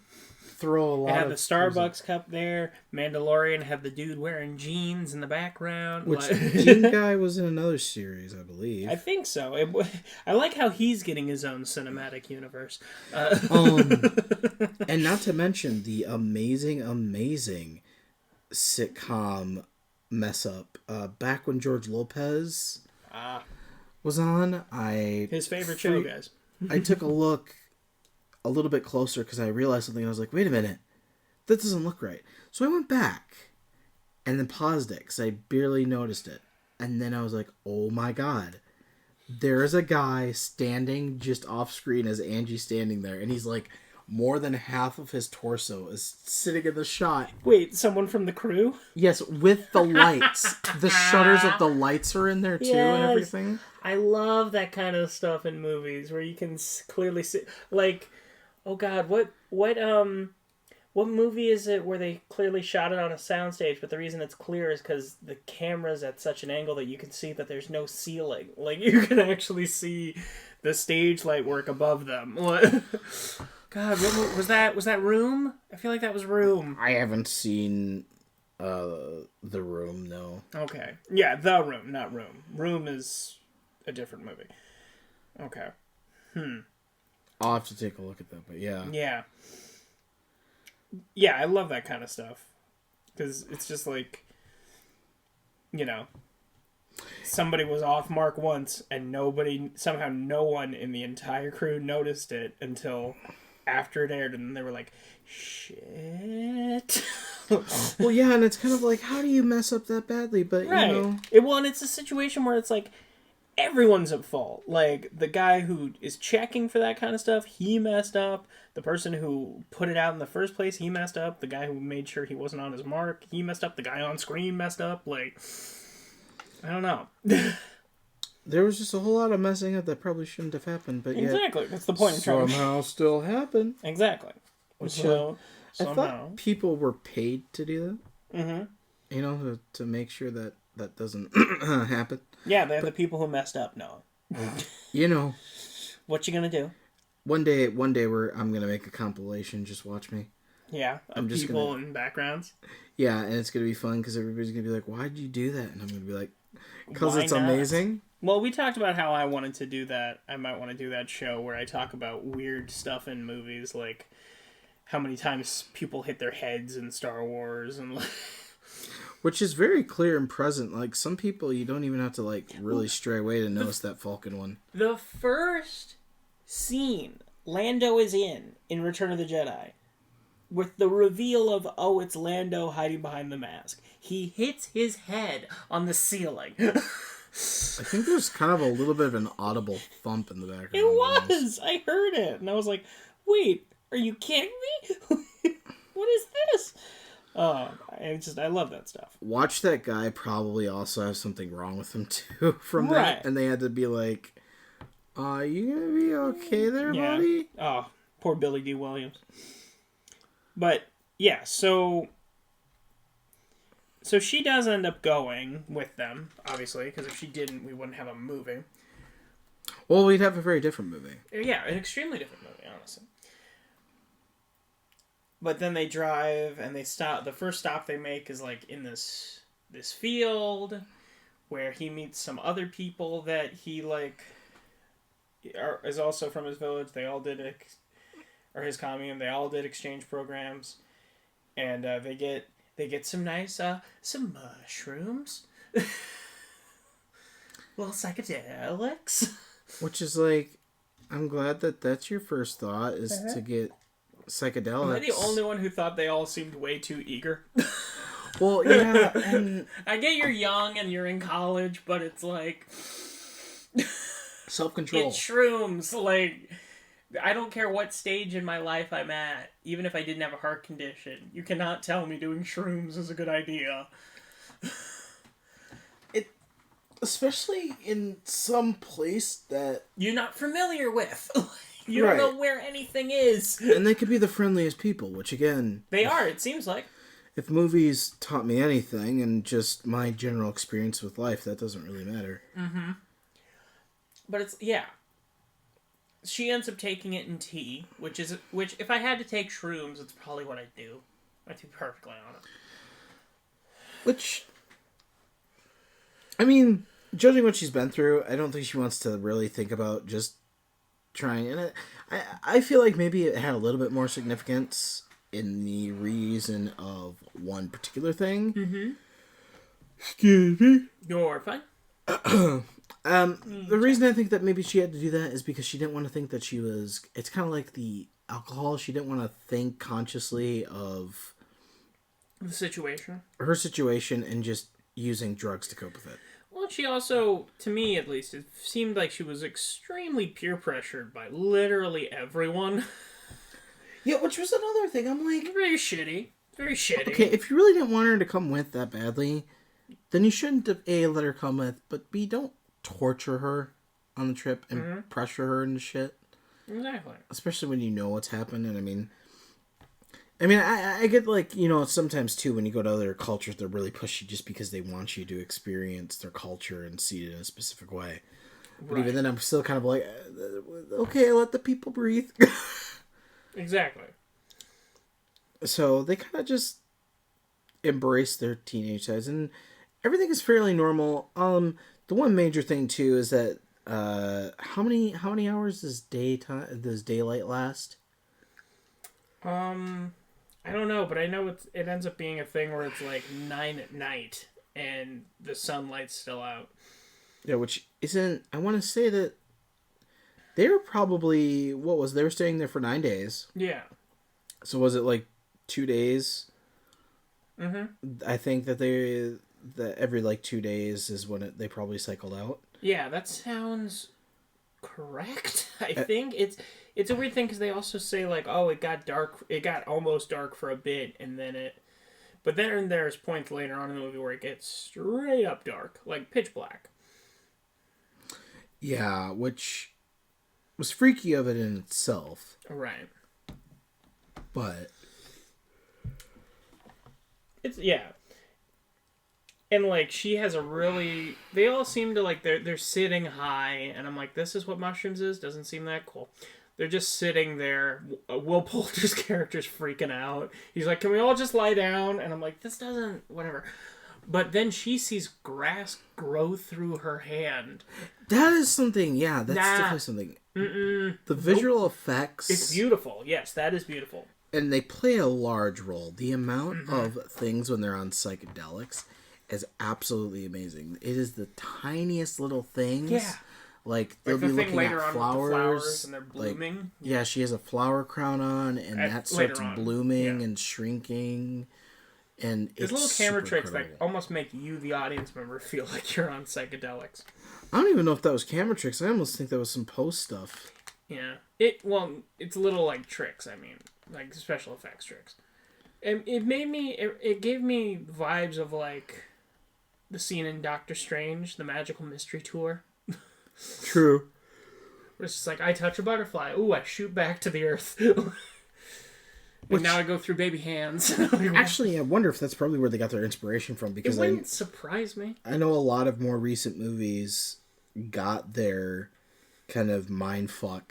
throw a lot of... It had the Starbucks cup there. Mandalorian had the dude wearing jeans in the background. Which Jean guy was in another series, I believe. I think so. I like how he's getting his own cinematic universe. And not to mention the amazing sitcom mess up. Back when George Lopez was on, his favorite show, guys. I took a look a little bit closer because I realized something. And I was like, wait a minute, that doesn't look right. So I went back and then paused it because I barely noticed it. And then I was like, oh my God, there is a guy standing just off screen as Angie's standing there. And he's like, more than half of his torso is sitting in the shot. Wait, someone from the crew? Yes, with the lights. The shutters of the lights are in there too, and everything. I love that kind of stuff in movies where you can clearly see, like, oh God, what movie is it where they clearly shot it on a soundstage, but the reason it's clear is because the camera's at such an angle that you can see that there's no ceiling. Like, you can actually see the stage light work above them. God, what was that? Was that Room? I feel like that was Room. I haven't seen The Room, no. Okay. Yeah, The Room, not Room. Room is a different movie. Okay. I'll have to take a look at that, but yeah. Yeah. Yeah, I love that kind of stuff. Because it's just like, somebody was off mark once and no one in the entire crew noticed it until after it aired, and then they were like, shit. Well, yeah, and it's kind of like, how do you mess up that badly? But, right. And it's a situation where it's like, everyone's at fault. Like, the guy who is checking for that kind of stuff, he messed up. The person who put it out in the first place, he messed up. The guy who made sure he wasn't on his mark, he messed up. The guy on screen messed up. Like, I don't know. There was just a whole lot of messing up that probably shouldn't have happened, but yet Exactly. That's the point. somehow still happened. Exactly. Which, So I somehow. thought people were paid to do that. Mm-hmm. You know, to make sure that that doesn't happen. Yeah, they're the people who messed up. No. You know. What you gonna do? One day I'm gonna make a compilation. Just watch me. Yeah, I'm just people in backgrounds. Yeah, and it's gonna be fun because everybody's gonna be like, "Why'd you do that?" And I'm gonna be like, "Because Why it's not? amazing." Well, we talked about how I wanted to do that. I might want to do that show where I talk about weird stuff in movies, like how many times people hit their heads in Star Wars, and like... Which is very clear and present. Like, some people you don't even have to, like, really stray away to notice that Falcon one. The first scene Lando is in Return of the Jedi, with the reveal of, oh, it's Lando hiding behind the mask. He hits his head on the ceiling. I think there's kind of a little bit of an audible thump in the background. It was! I heard it, and I was like, wait, are you kidding me? What is this? I love that stuff. Watch that guy probably also have something wrong with him too from that, Right. and they had to be like, "Are you gonna be okay there, buddy?" Oh, poor Billy D. Williams. But yeah, so she does end up going with them, obviously, because if she didn't, we wouldn't have a movie. Well, we'd have a very different movie. Yeah, an extremely different movie, honestly. But then they drive and they stop. The first stop they make is like in this field where he meets some other people that he like is also from his village. They all did or his commune. They all did exchange programs, and they get some nice some mushrooms, little psychedelics. Which is like, I'm glad that that's your first thought is to get psychedelics. Am I the only one who thought they all seemed way too eager? Well, yeah, and I get you're young and you're in college, but it's like self-control. it's shrooms. Like, I don't care what stage in my life I'm at, even if I didn't have a heart condition. You cannot tell me doing shrooms is a good idea. Especially in some place that You're not familiar with. You don't know where anything is. And they could be the friendliest people, which again... They are, it seems like. If movies taught me anything, and just my general experience with life, that doesn't really matter. Mm-hmm. But it's, yeah. She ends up taking it in tea, which if I had to take shrooms, it's probably what I'd do. To be perfectly honest. Which... I mean, judging what she's been through, I don't think she wants to really think about just trying. And I feel like maybe it had a little bit more significance in the reason of one particular thing. Mm-hmm. Excuse me. You're fine. The reason I think that maybe she had to do that is because she didn't want to think that she was... It's kind of like the alcohol. She didn't want to think consciously of... The situation. Her situation and just using drugs to cope with it. Well, she also, to me at least, it seemed like she was extremely peer pressured by literally everyone. Yeah, which was another thing. I'm like... Very shitty. Very shitty. Okay, if you really didn't want her to come with that badly, then you shouldn't have, A, let her come with, but B, don't torture her on the trip and pressure her into shit. Exactly. Especially when you know what's happening. I mean, I get, like, you know, sometimes, too, when you go to other cultures, they're really pushy just because they want you to experience their culture and see it in a specific way. But even then, I'm still kind of like, okay, let the people breathe. Exactly. So they kind of just embrace their teenage sides, and everything is fairly normal. The one major thing, too, is that, how many hours does daylight last? I don't know, but I know it ends up being a thing where it's like 9 at night and the sunlight's still out. Yeah, which isn't... I want to say that they were probably... They were staying there for 9 days. Yeah. So was it like 2 days? Mm-hmm. I think that every like 2 days is when they probably cycled out. Yeah, that sounds correct. I think it's a weird thing because they also say like, oh, it got dark. It got almost dark for a bit, and then it But then there's points later on in the movie where it gets straight up dark, like pitch black. Yeah, which was freaky of it in itself. Right. But It's yeah. And like she has a really they all seem to like they're sitting high and I'm like, this is what mushrooms is? Doesn't seem that cool. They're just sitting there. Will Poulter's character's freaking out. He's like, can we all just lie down? And I'm like, this doesn't whatever. But then she sees grass grow through her hand. that is something, yeah, that's definitely something. The visual effects. It's beautiful. Yes, that is beautiful. And they play a large role. The amount of things when they're on psychedelics is absolutely amazing. It is the tiniest little things. Yeah. Like they'll the be thing looking later at on flowers, with the flowers and they're blooming. Like, yeah, she has a flower crown on, and that starts blooming and shrinking. And there's it's little camera super tricks incredible. that almost make you, the audience member, feel like you're on psychedelics. I don't even know if that was camera tricks. I almost think that was some post stuff. Yeah. It's little like tricks. I mean, like special effects tricks. And it gave me vibes of like the scene in Doctor Strange, the Magical Mystery Tour. True. Where it's just like, I touch a butterfly. Ooh, I shoot back to the earth. And now I go through baby hands. Actually, I wonder if that's probably where they got their inspiration from. Because it wouldn't surprise me. I know a lot of more recent movies got their kind of mindfuck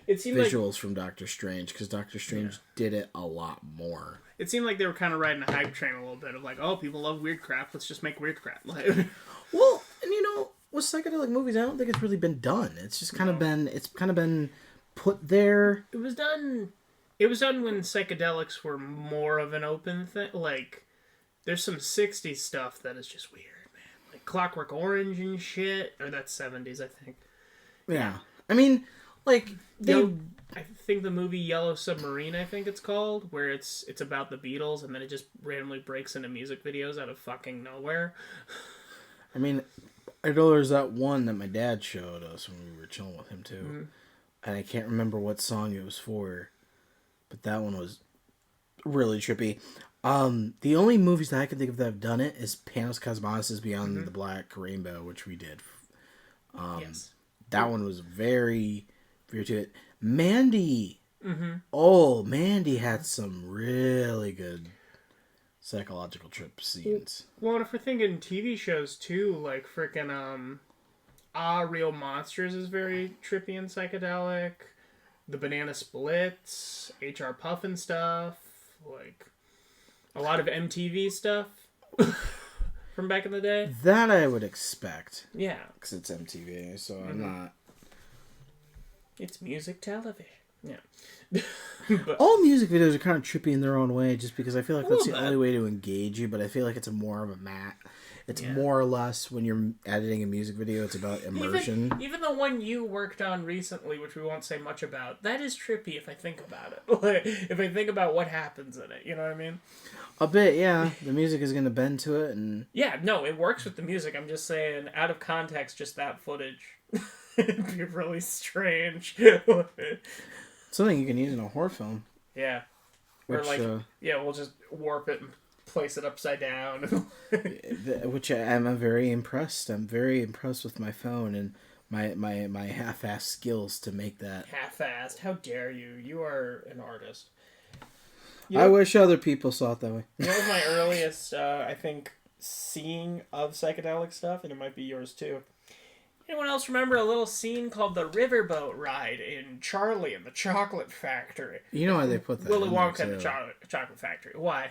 visuals from Doctor Strange. Because Doctor Strange did it a lot more. It seemed like they were kind of riding a hype train a little bit of like, oh, people love weird crap. Let's just make weird crap. Well, and you know, with psychedelic movies, I don't think it's really been done. It's just kind of been put there. It was done when psychedelics were more of an open thing. Like, there's some 60s stuff that is just weird, man. Like Clockwork Orange and shit. Or that's 70s, I think. Yeah. I mean, like, I think the movie Yellow Submarine, I think it's called, where it's about the Beatles and then it just randomly breaks into music videos out of fucking nowhere. I mean, I know there's that one that my dad showed us when we were chilling with him, too. Mm-hmm. And I can't remember what song it was for. But that one was really trippy. The only movies that I can think of that have done it is Panos Cosmatos' Beyond the Black Rainbow, which we did. Yes. That one was very, very to it. Mandy. Mm-hmm. Oh, Mandy had some really good psychological trip scenes. Well, and if we're thinking TV shows too, like frickin' Real Monsters is very trippy and psychedelic. The Banana Splits, HR Puffin stuff, like a lot of MTV stuff from back in the day. That I would expect. Yeah. Because it's MTV, so I'm not... It's music television. Yeah. But all music videos are kind of trippy in their own way, just because I feel like that's the only way to engage you, but I feel like it's more of a mat. It's more or less when you're editing a music video, it's about immersion. Even the one you worked on recently, which we won't say much about, that is trippy if I think about it. Like, if I think about what happens in it, you know what I mean? A bit, yeah. The music is going to bend to it. And yeah, no, it works with the music. I'm just saying, out of context, just that footage. It'd be really strange. Something you can use in a horror film. Yeah. Which, we'll just warp it and place it upside down. Which I'm very impressed. I'm very impressed with my phone and my half-assed skills to make that. Half-assed? How dare you? You are an artist. I wish other people saw it that way. You know, my earliest, I think, seeing of psychedelic stuff, and it might be yours too. Anyone else remember a little scene called the riverboat ride in Charlie and the Chocolate Factory? You know why they put that Willy in Wonka there, and the Chocolate Factory. Why?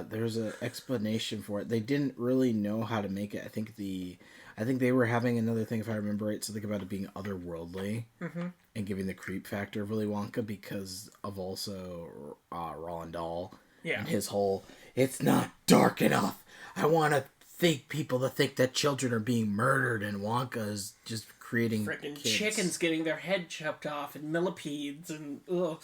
There's an explanation for it. They didn't really know how to make it. I think they were having another thing, if I remember right, something about it being otherworldly and giving the creep factor of Willy Wonka because of also Roald Dahl and his whole, it's not dark enough. I want to people to think that children are being murdered and Wonka is just creating freaking chickens getting their head chopped off and millipedes and ugh.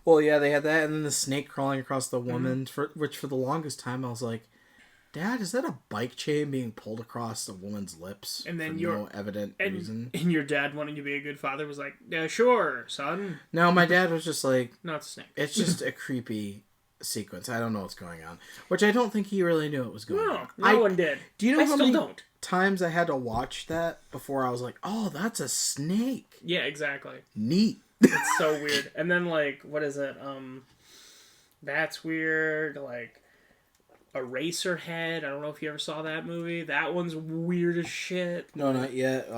Well, yeah, they had that, and then the snake crawling across the woman, which for the longest time I was like, Dad, is that a bike chain being pulled across a woman's lips? And then no evident reason. And your dad, wanting to be a good father, was like, yeah, sure, son. No, my dad was just like, no, it's a snake. It's just a creepy sequence. I don't know what's going on. Which I don't think he really knew what was going on. No one did. Do you know I how still many don't. times I had to watch that before I was like, oh, that's a snake. Yeah, exactly. Neat. It's so weird. And then, like, what is it? That's weird. Like, Eraserhead. I don't know if you ever saw that movie. That one's weird as shit. No, not yet.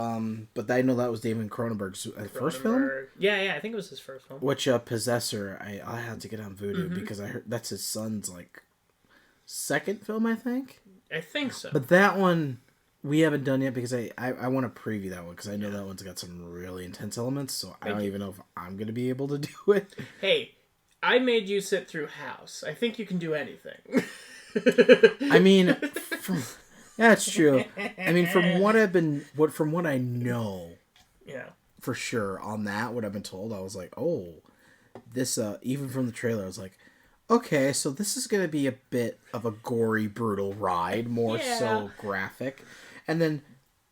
But I know that was David Cronenberg's first film. Yeah, I think it was his first film. Which Possessor, I had to get on Vudu because I heard that's his son's like second film, I think. I think so. But that one we haven't done yet because I want to preview that one because I know that one's got some really intense elements. So I don't even know if I'm gonna be able to do it. Hey, I made you sit through House. I think you can do anything. I mean, that's true. I mean, from what I know, yeah, for sure on that, what I've been told, I was like, oh, this. Even from the trailer, I was like, okay, so this is gonna be a bit of a gory, brutal ride, more so graphic. And then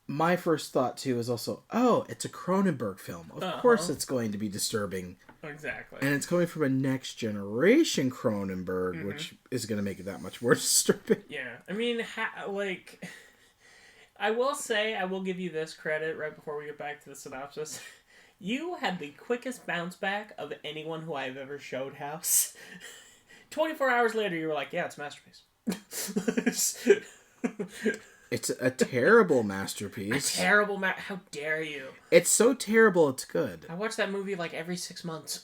my first thought too is also, oh, it's a Cronenberg film. Of course, it's going to be disturbing. Exactly. And it's coming from a next generation Cronenberg, which is going to make it that much more disturbing. Yeah. I mean, I will say, I will give you this credit right before we get back to the synopsis. You had the quickest bounce back of anyone who I've ever showed House. 24 hours later, you were like, yeah, it's a masterpiece. It's a terrible masterpiece. How dare you? It's so terrible, it's good. I watch that movie like every 6 months.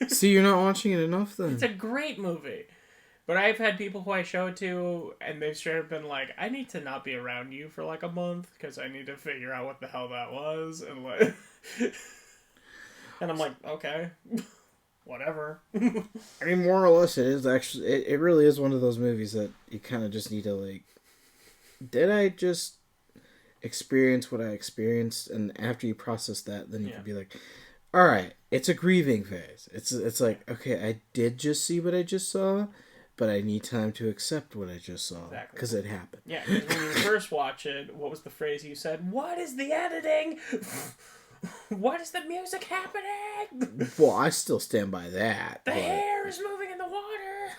See, you're not watching it enough then. It's a great movie. But I've had people who I show it to, and they've straight up been like, I need to not be around you for like a month, because I need to figure out what the hell that was, and like... and I'm like, okay, whatever. I mean, more or less, it is actually... It really is one of those movies that you kind of just need to, like... Did I just experience what I experienced? And after you process that, then you can be like, all right, it's a grieving phase. It's like, okay, I did just see what I just saw, but I need time to accept what I just saw. Exactly. Because it happened. Yeah, because when you first watch it, what was the phrase you said? What is the editing? What is the music happening? Well, I still stand by that. The hair is moving in the water.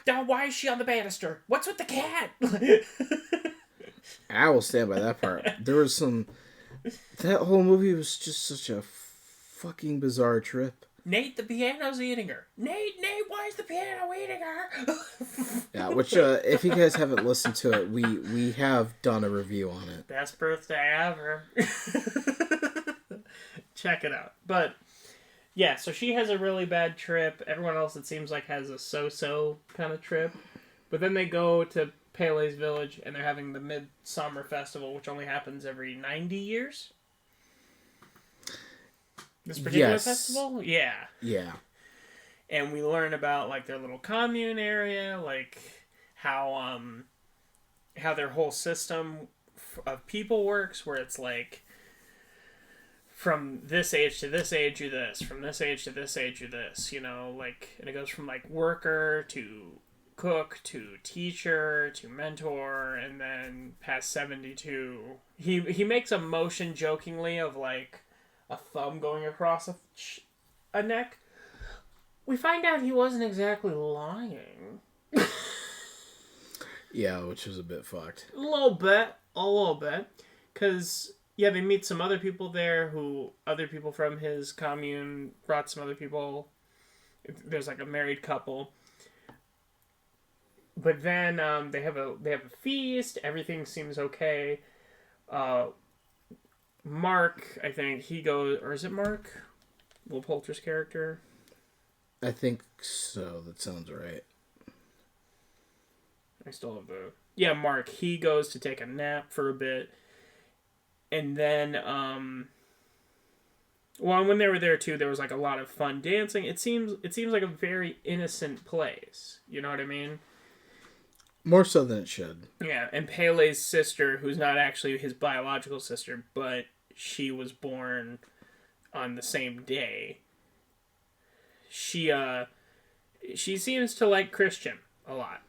Now, why is she on the banister? What's with the cat? I will stand by that part. There was some... That whole movie was just such a fucking bizarre trip. Nate, the piano's eating her. Nate, why is the piano eating her? Yeah, which, if you guys haven't listened to it, we have done a review on it. Best birthday ever. Check it out. But... yeah, so she has a really bad trip. Everyone else, it seems like, has a so-so kind of trip. But then they go to Pele's village, and they're having the Midsommar festival, which only happens every 90 years. This particular festival? Yeah. Yeah. And we learn about, like, their little commune area, like, how their whole system of people works, where it's, like... from this age to this age, you're this. From this age to this age, you're this. You know, like, and it goes from, like, worker to cook to teacher to mentor, and then past 72. He makes a motion jokingly of, like, a thumb going across a neck. We find out he wasn't exactly lying. Yeah, which was a bit fucked. A little bit. Because... yeah, they meet some other people there other people from his commune brought some other people. There's like a married couple. But then they have a feast. Everything seems okay. Mark, I think he goes, or is it Mark? Will Poulter's character? I think so. That sounds right. I still have yeah, Mark. He goes to take a nap for a bit. And then, well, when they were there too, there was like a lot of fun dancing. It seems like a very innocent place. You know what I mean? More so than it should. Yeah, and Pele's sister, who's not actually his biological sister, but she was born on the same day. She seems to like Christian a lot.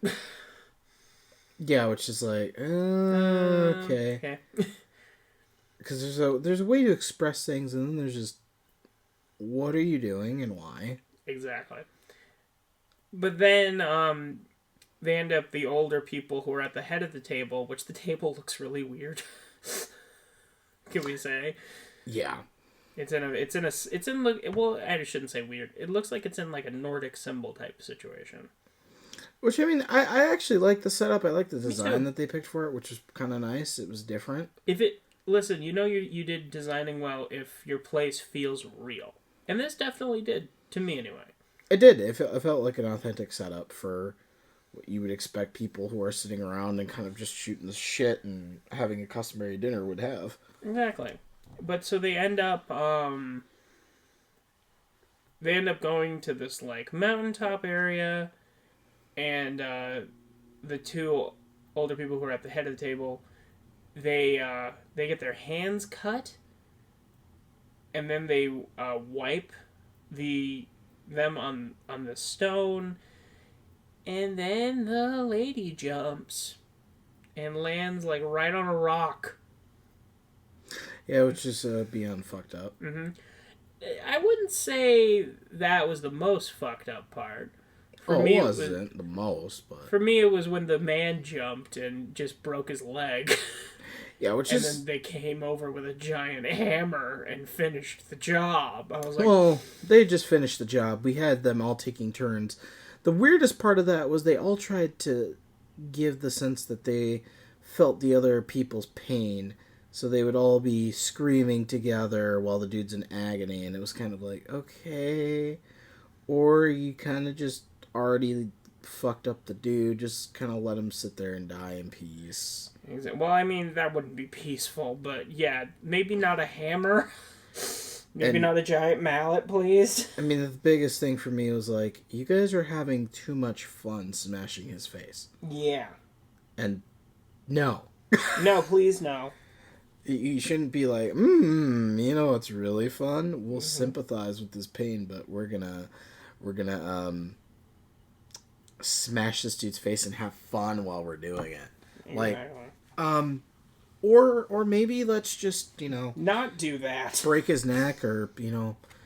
Yeah, which is like, okay. Okay. Because there's a way to express things, and then there's just what are you doing and why? Exactly. But then they end up the older people who are at the head of the table, which the table looks really weird. Can we say? Yeah. Well, I shouldn't say weird. It looks like it's in like a Nordic symbol type situation. Which, I mean, I actually like the setup. I like the design that they picked for it, which was kind of nice. It was different. Listen, you did designing well if your place feels real. And this definitely did, to me anyway. It did. It felt like an authentic setup for what you would expect people who are sitting around and kind of just shooting the shit and having a customary dinner would have. Exactly. But so they end up going to this like mountaintop area, and the two older people who are at the head of the table, they get their hands cut, and then they wipe them on the stone, and then the lady jumps and lands like right on a rock. Yeah, which is beyond fucked up. Mm-hmm. I wouldn't say that was the most fucked up part. It wasn't the most, but for me, it was when the man jumped and just broke his leg. Yeah, and then they came over with a giant hammer and finished the job. I was like, well, they just finished the job. We had them all taking turns. The weirdest part of that was they all tried to give the sense that they felt the other people's pain. So they would all be screaming together while the dude's in agony. And it was kind of like, okay. Or you kind of just already fucked up the dude. Just kind of let him sit there and die in peace. Well, I mean, that wouldn't be peaceful. But yeah, maybe not a hammer. Maybe not a giant mallet, please. I mean, the biggest thing for me was like, you guys are having too much fun smashing his face. Yeah. And no. No, please, no. You shouldn't be like, you know what's really fun? We'll sympathize with his pain, but we're gonna smash this dude's face and have fun while we're doing it. Exactly. Like, or maybe let's just, not do that. Break his neck, or,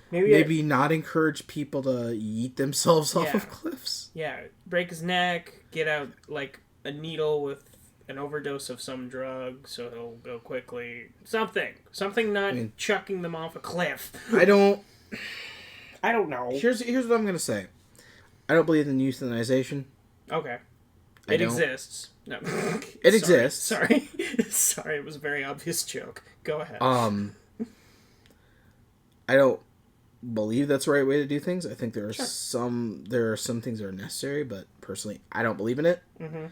maybe not encourage people to yeet themselves off of cliffs. Yeah, break his neck, get out, like, a needle with an overdose of some drug so he'll go quickly. Something not chucking them off a cliff. I don't know. Here's what I'm gonna say. I don't believe in euthanization. Okay. It exists. No. It exists. Sorry. Sorry, it was a very obvious joke. Go ahead. I don't believe that's the right way to do things. I think there are some things that are necessary, but personally I don't believe in it. Mm-hmm.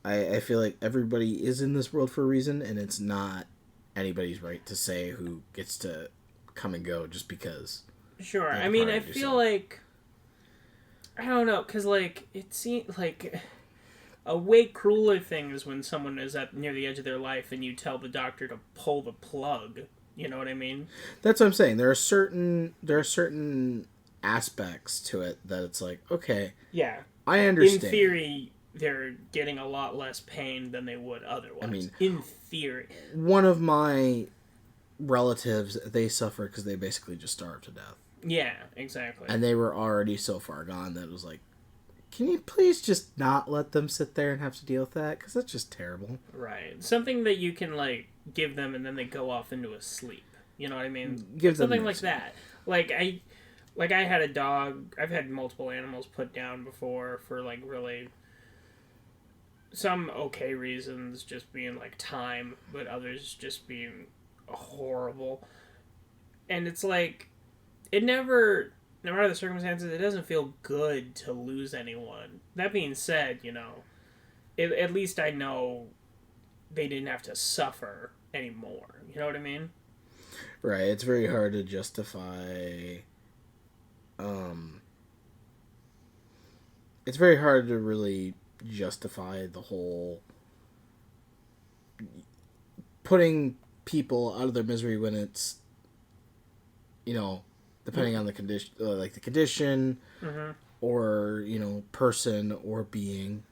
I feel like everybody is in this world for a reason, and it's not anybody's right to say who gets to come and go just because. Sure. I mean, I feel like... I don't know, because, like, it seems like... A way crueler thing is when someone is near the edge of their life and you tell the doctor to pull the plug. You know what I mean? That's what I'm saying. There are certain aspects to it that it's like, okay. Yeah. I understand. In theory... they're getting a lot less pain than they would otherwise. I mean, in theory. One of my relatives, they suffered because they basically just starved to death. Yeah, exactly. And they were already so far gone that it was like, can you please just not let them sit there and have to deal with that? Because that's just terrible. Right. Something that you can, like, give them and then they go off into a sleep. You know what I mean? Give them something like that. Like I had a dog. I've had multiple animals put down before for, like, really... some okay reasons, just being like time, but others just being horrible. And it's like, it never, no matter the circumstances, it doesn't feel good to lose anyone. That being said, at least I know they didn't have to suffer anymore. You know what I mean? Right. It's very hard to justify. It's very hard to really justify the whole putting people out of their misery when it's, depending on the condition, like the condition, or person or being.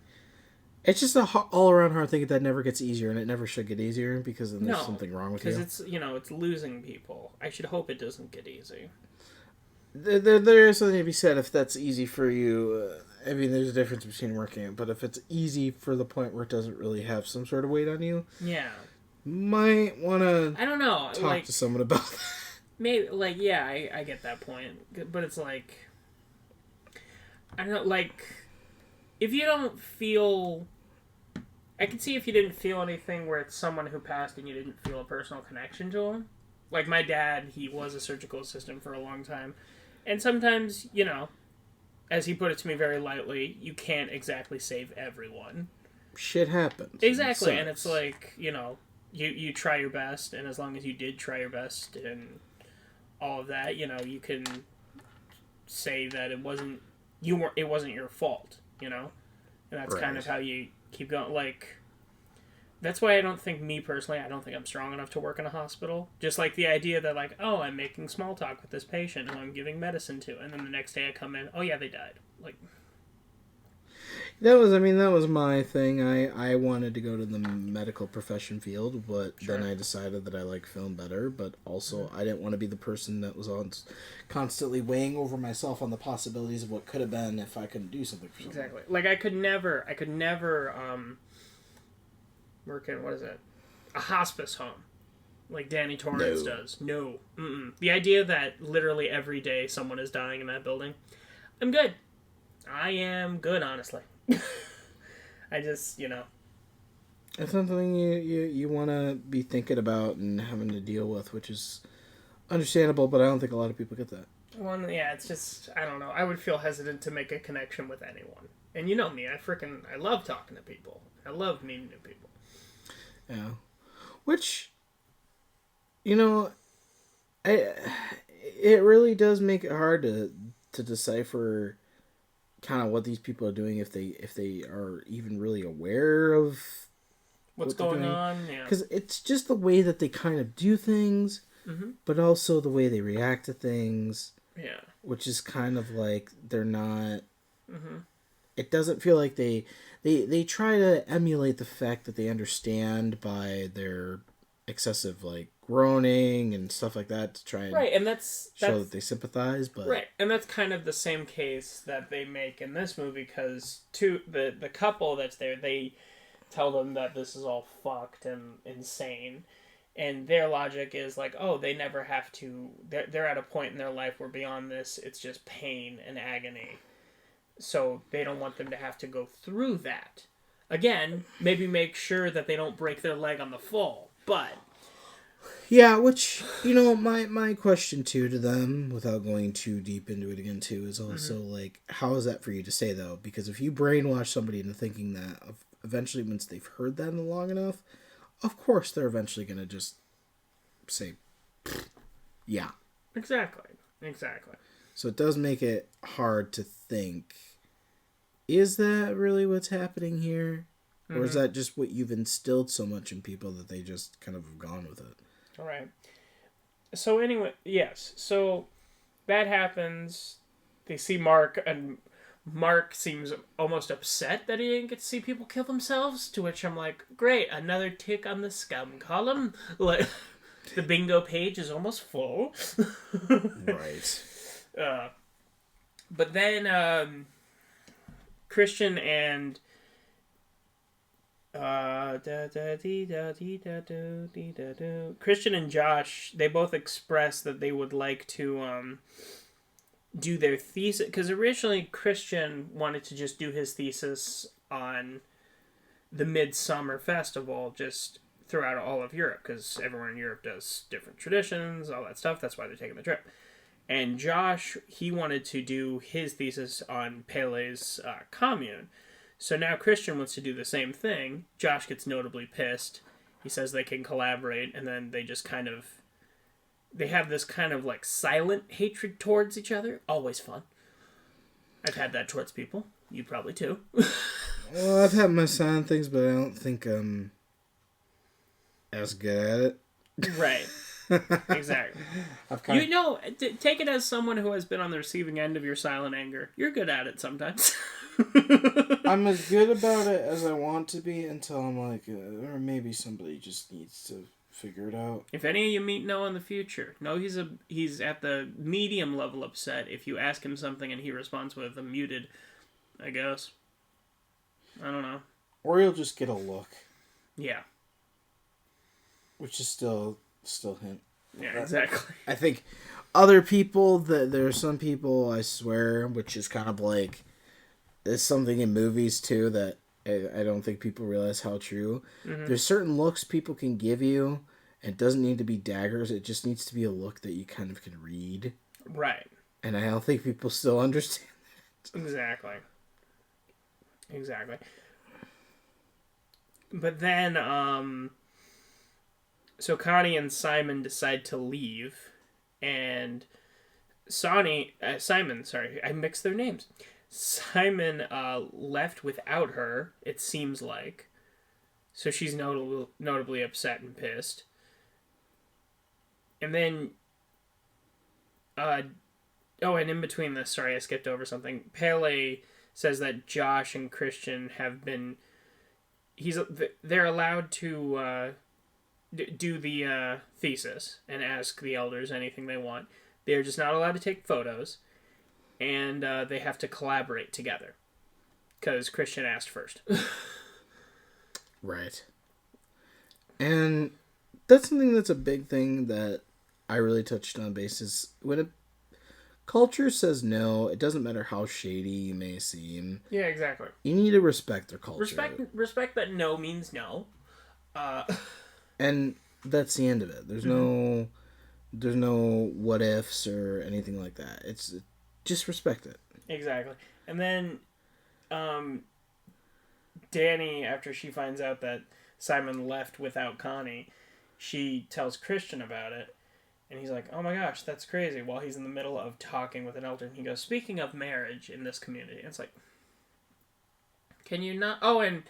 It's just a all around hard thing that never gets easier, and it never should get easier because then there's something wrong with you. Because it's it's losing people. I should hope it doesn't get easy. there is something to be said if that's easy for you. I mean, there's a difference between working it, but if it's easy for the point where it doesn't really have some sort of weight on you, Yeah. might want to I don't know. talk to someone about that. Maybe, yeah, I get that point. But it's like, I don't know, like, if you don't feel... I can see if you didn't feel anything where it's someone who passed and you didn't feel a personal connection to him. Like, my dad, he was a surgical assistant for a long time. And sometimes, as he put it to me very lightly, you can't exactly save everyone. Shit happens. Exactly, and it's like, you try your best, and as long as you did try your best and all of that, you can say that it wasn't your fault, and that's kind of how you keep going. Like, that's why I don't think I'm strong enough to work in a hospital. Just like the idea that, like, oh, I'm making small talk with this patient who I'm giving medicine to, and then the next day I come in, oh yeah, they died. Like, that was my thing. I wanted to go to the medical profession field, but then I decided that I like film better, but also I didn't want to be the person that was constantly weighing over myself on the possibilities of what could have been if I couldn't do something for someone. Exactly. Like, I could never work in, what is it? A hospice home. Like Danny Torrance does. No. Mm-mm. The idea that literally every day someone is dying in that building, I'm good. I am good, honestly. I just, It's something you want to be thinking about and having to deal with, which is understandable, but I don't think a lot of people get that. It's just, I don't know. I would feel hesitant to make a connection with anyone. And you know me, I love talking to people. I love meeting new people. Yeah. Which, it really does make it hard to decipher kind of what these people are doing, if they are even really aware of what's going on. Yeah, because it's just the way that they kind of do things, but also the way they react to things. Yeah, which is kind of like they're not. It doesn't feel like they try to emulate the fact that they understand by their excessive, like, groaning and stuff like that to try and and that's show that they sympathize, but and that's kind of the same case that they make in this movie, because the couple that's there, they tell them that this is all fucked and insane, and their logic is like, oh, they never have to, they're at a point in their life where beyond this it's just pain and agony, so they don't want them to have to go through that again. Maybe make sure that they don't break their leg on the fall, but yeah, which, my question too to them, without going too deep into it again too, is also like, how is that for you to say though? Because if you brainwash somebody into thinking that, eventually once they've heard that long enough, of course they're eventually going to just say, yeah. Exactly. So it does make it hard to think, is that really what's happening here? Or is that just what you've instilled so much in people that they just kind of have gone with it? All right. So anyway, yes. So that happens. They see Mark, and Mark seems almost upset that he didn't get to see people kill themselves, to which I'm like, great, another tick on the scum column. Like, the bingo page is almost full. Right. But then Christian and Christian and Josh, they both expressed that they would like to do their thesis, because originally Christian wanted to just do his thesis on the Midsommar festival just throughout all of Europe, because everyone in Europe does different traditions, all that stuff. That's why they're taking the trip. And Josh, he wanted to do his thesis on Pele's commune. So now Christian wants to do the same thing. Josh gets notably pissed. He says they can collaborate, and then they just kind of... They have this kind of, like, silent hatred towards each other. Always fun. I've had that towards people. You probably too. Well, I've had my silent things, but I don't think I'm as good at it. Right. Exactly. Take it as someone who has been on the receiving end of your silent anger. You're good at it sometimes. I'm as good about it as I want to be until I'm like, or maybe somebody just needs to figure it out. If any of you meet Noah in the future, know he's at the medium level upset if you ask him something and he responds with a muted, I guess. I don't know. Or you'll just get a look. Yeah. Which is still him. Yeah, exactly. I think other people, there are some people, I swear, which is kind of like, there's something in movies too that I don't think people realize how true. Mm-hmm. There's certain looks people can give you, and it doesn't need to be daggers, it just needs to be a look that you kind of can read. Right. And I don't think people still understand that. Exactly. But then, so Connie and Simon decide to leave, and Simon, I mixed their names. Simon left without her, it seems like. So she's notably upset and pissed. And then, and in between this, sorry, I skipped over something. Pele says that Josh and Christian have been... they're allowed to do the thesis and ask the elders anything they want. They're just not allowed to take photos, and they have to collaborate together because Christian asked first. Right. And that's something that's a big thing that I really touched on basis. When a culture says no, it doesn't matter how shady you may seem. Yeah, exactly. You need to respect their culture. Respect that no means no. And that's the end of it. There's no what ifs or anything like that. It's just respect it. Exactly. And then Danny, after she finds out that Simon left without Connie, she tells Christian about it. And he's like, oh my gosh, that's crazy. While he's in the middle of talking with an elder. And he goes, speaking of marriage in this community. And it's like, can you not... Oh, and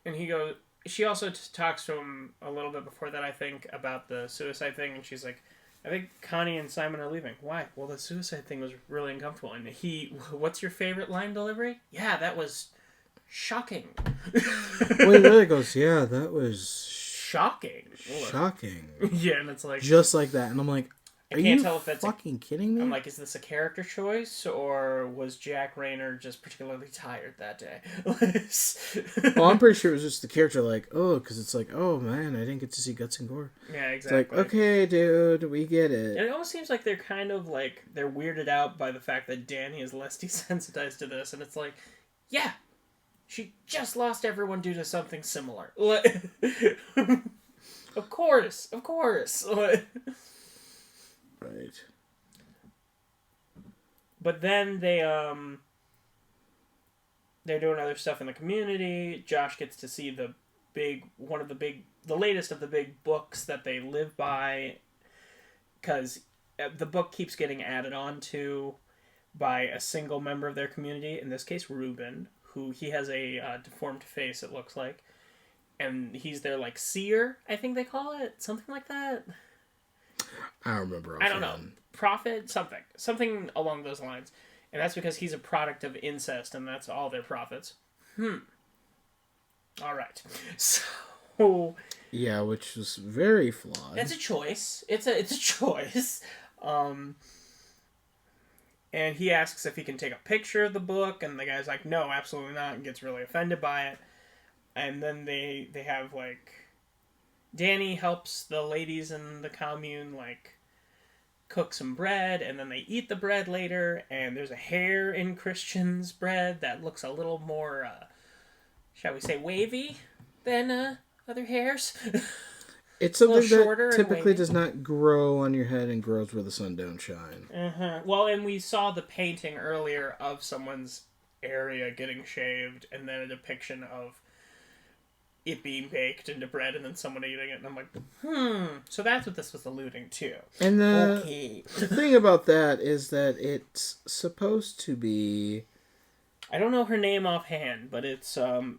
he goes... She also talks to him a little bit before that, I think, about the suicide thing. And she's like, I think Connie and Simon are leaving. Why? Well, the suicide thing was really uncomfortable. And what's your favorite line delivery? Yeah, that was shocking. Well, he really goes, yeah, that was... Shocking. Yeah, and it's like... Just like that. And I'm like, I can't tell if that's fucking kidding me? I'm like, is this a character choice, or was Jack Rayner just particularly tired that day? Well, I'm pretty sure it was just the character like, oh, because it's like, oh man, I didn't get to see guts and gore. Yeah, exactly. It's like, okay, dude, we get it. And it almost seems like they're kind of like, they're weirded out by the fact that Danny is less desensitized to this, and it's like, yeah, she just lost everyone due to something similar. Of course. Right. But then they're doing other stuff in the community. Josh gets to see the latest of the big books that they live by, because the book keeps getting added on to by a single member of their community, in this case Reuben, who he has a deformed face, it looks like, and he's their like seer, I think they call it, something like that. I don't remember. I don't know. Prophet, something along those lines. And that's because he's a product of incest, and that's all their prophets. All right. So. Yeah, which was very flawed. That's a choice. It's a choice. And he asks if he can take a picture of the book, and the guy's like, no, absolutely not, and gets really offended by it. And then they have like. Danny helps the ladies in the commune, like, cook some bread, and then they eat the bread later, and there's a hair in Christian's bread that looks a little more, shall we say, wavy than other hairs. It's something that typically does not grow on your head and grows where the sun don't shine. Well, and we saw the painting earlier of someone's area getting shaved, and then a depiction of it being baked into bread and then someone eating it, and I'm like, so that's what this was alluding to. And the thing about that is that it's supposed to be... I don't know her name offhand, but it's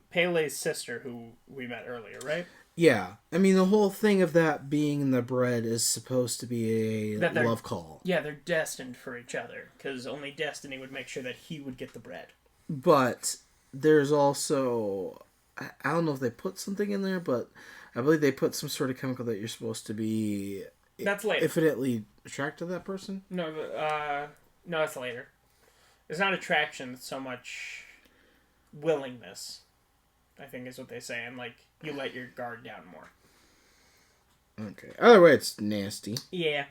Pele's sister who we met earlier, right? Yeah. I mean, the whole thing of that being in the bread is supposed to be a love call. Yeah, they're destined for each other, because only destiny would make sure that he would get the bread. But there's also... I don't know if they put something in there, but I believe they put some sort of chemical that you're supposed to be That's later. infinitely attracted to that person. No, no, that's later. It's not attraction so much willingness, I think is what they say, and like you let your guard down more. Okay. Either way, it's nasty. Yeah.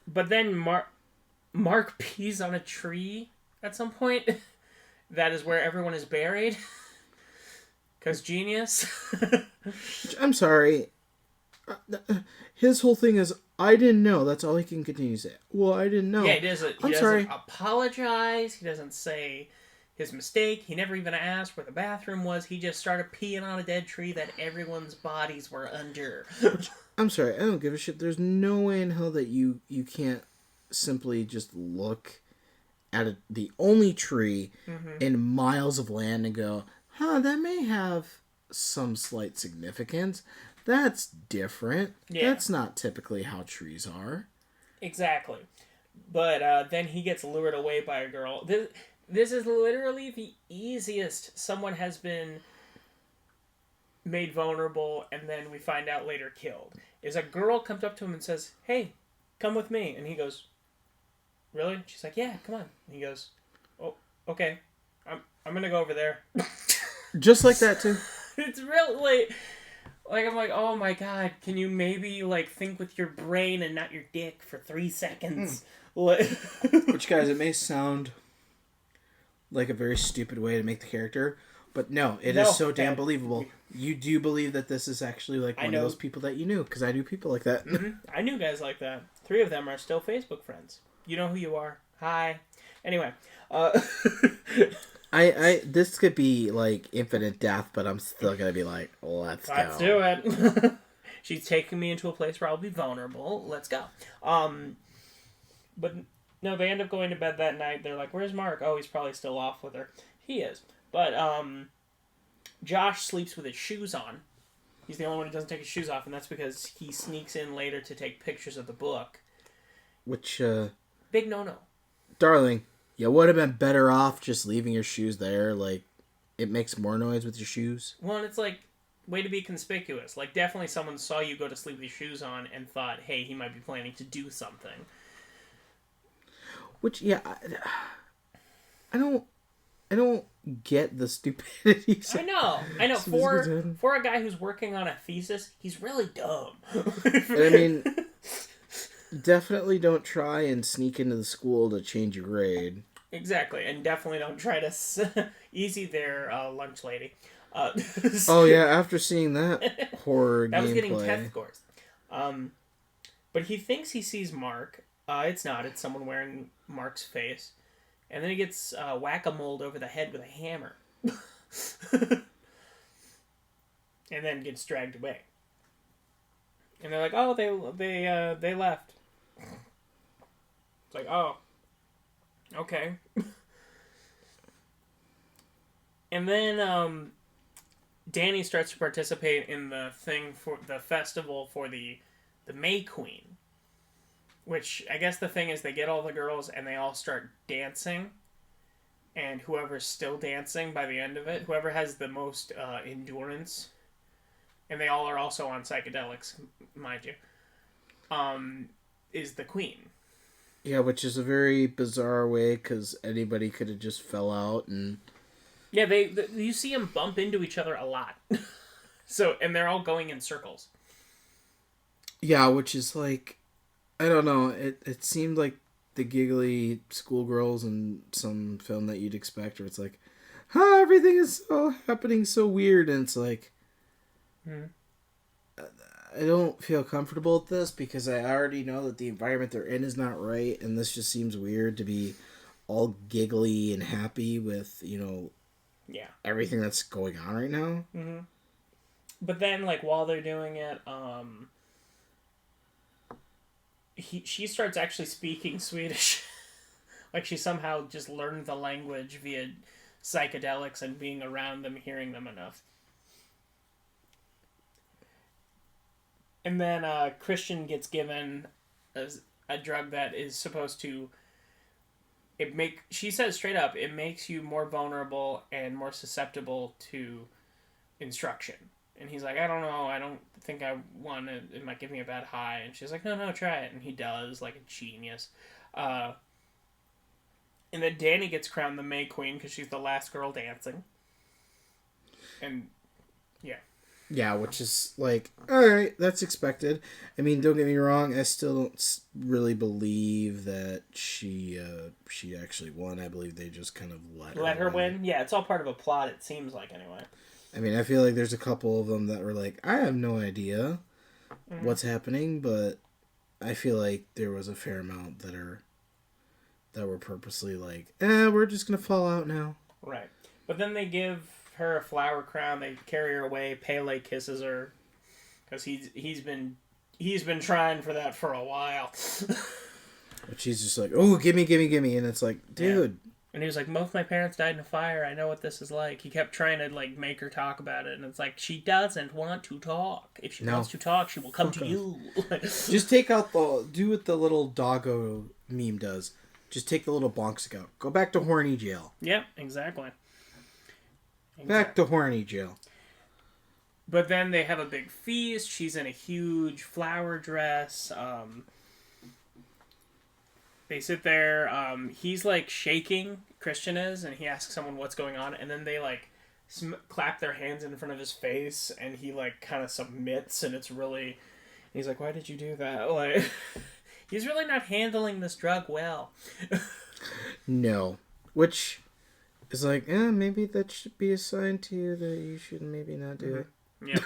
But then Mark pees on a tree at some point. That is where everyone is buried. Because genius. I'm sorry. His whole thing is, I didn't know. That's all he can continue to say. Well, I didn't know. Yeah, he doesn't sorry. apologize. He doesn't say his mistake. He never even asked where the bathroom was. He just started peeing on a dead tree that everyone's bodies were under. I'm sorry. I don't give a shit. There's no way in hell that you can't simply just look at the only tree in miles of land and go, that may have some slight significance. That's different. Yeah. That's not typically how trees are. Exactly. But then he gets lured away by a girl. This is literally the easiest someone has been made vulnerable and then we find out later killed. Is a girl comes up to him and says, "Hey, come with me." And he goes, "Really?" She's like, "Yeah, come on." And he goes, "Oh, okay. I'm gonna go over there." Just like that, too. It's really... Like, I'm like, oh my god, can you maybe, like, think with your brain and not your dick for 3 seconds? Which, guys, it may sound like a very stupid way to make the character, but no, it is so damn believable. You do believe that this is actually, like, one of those people that you knew, because I knew people like that. I knew guys like that. 3 of them are still Facebook friends. You know who you are. Hi. Anyway, this could be like infinite death, but I'm still gonna be like, let's do it. She's taking me into a place where I'll be vulnerable. Let's go. But no, they end up going to bed that night. They're like, "Where's Mark?" Oh, he's probably still off with her. He is. But Josh sleeps with his shoes on. He's the only one who doesn't take his shoes off, and that's because he sneaks in later to take pictures of the book. Which big no-no. Darling, you would have been better off just leaving your shoes there. Like, it makes more noise with your shoes. Well, and it's like, way to be conspicuous. Like, definitely someone saw you go to sleep with your shoes on and thought, hey, he might be planning to do something. Which, yeah, I don't get the stupidity. I know. For a guy who's working on a thesis, he's really dumb. I mean, definitely don't try and sneak into the school to change your grade. Exactly, and definitely don't try to easy there, lunch lady. Oh yeah, after seeing that horror that was gameplay. getting test scores. But he thinks he sees Mark. It's not. It's someone wearing Mark's face. And then he gets whack-a-moled over the head with a hammer. And then gets dragged away. And they're like, "Oh, they left." It's like, "Oh, okay." And then Danny starts to participate in the thing for the festival for the May Queen. Which, I guess the thing is they get all the girls and they all start dancing. And whoever's still dancing by the end of it, whoever has the most endurance, and they all are also on psychedelics, mind you, is the queen. Yeah, which is a very bizarre way, because anybody could have just fell out and... Yeah, you see them bump into each other a lot. And they're all going in circles. Yeah, which is like... I don't know. It seemed like the giggly schoolgirls in some film that you'd expect, where it's like, everything is so happening so weird, and it's like, I don't feel comfortable with this because I already know that the environment they're in is not right, and this just seems weird to be all giggly and happy with, everything that's going on right now. Mm-hmm. But then, like, while they're doing it, she starts actually speaking Swedish. Like, she somehow just learned the language via psychedelics and being around them, hearing them enough. And then Christian gets given a drug that is supposed to... She says straight up, it makes you more vulnerable and more susceptible to instruction. And he's like, I don't know, I don't think I want it. It might give me a bad high. And she's like, no, try it. And he does, like a genius. And then Dani gets crowned the May Queen because she's the last girl dancing. And, yeah. Yeah, which is like, alright, that's expected. I mean, don't get me wrong, I still don't really believe that she actually won. I believe they just kind of let her win? Yeah, it's all part of a plot, it seems like, anyway. I mean, I feel like there's a couple of them that were like, I have no idea what's happening, but I feel like there was a fair amount that were purposely like, we're just gonna fall out now. Right. But then they give her a flower crown, they carry her away, Pele kisses her, because he's been trying for that for a while. But she's just like, oh, gimme, and it's like, dude. Yeah. And he was like, both my parents died in a fire, I know what this is like. He kept trying to, like, make her talk about it, and it's like, she doesn't want to talk. If she wants to talk, she will come to you. Just take out do what the little doggo meme does. Just take the little bonks out. Go back to horny jail. Yep, exactly. Back to horny jail. But then they have a big feast. She's in a huge flower dress. They sit there. He's like shaking, Christian is, and he asks someone what's going on. And then they like clap their hands in front of his face, and he like kind of submits. And it's really, he's like, "Why did you do that?" Like, he's really not handling this drug well. No, which is like, maybe that should be a sign to you that you should maybe not do it. Yeah.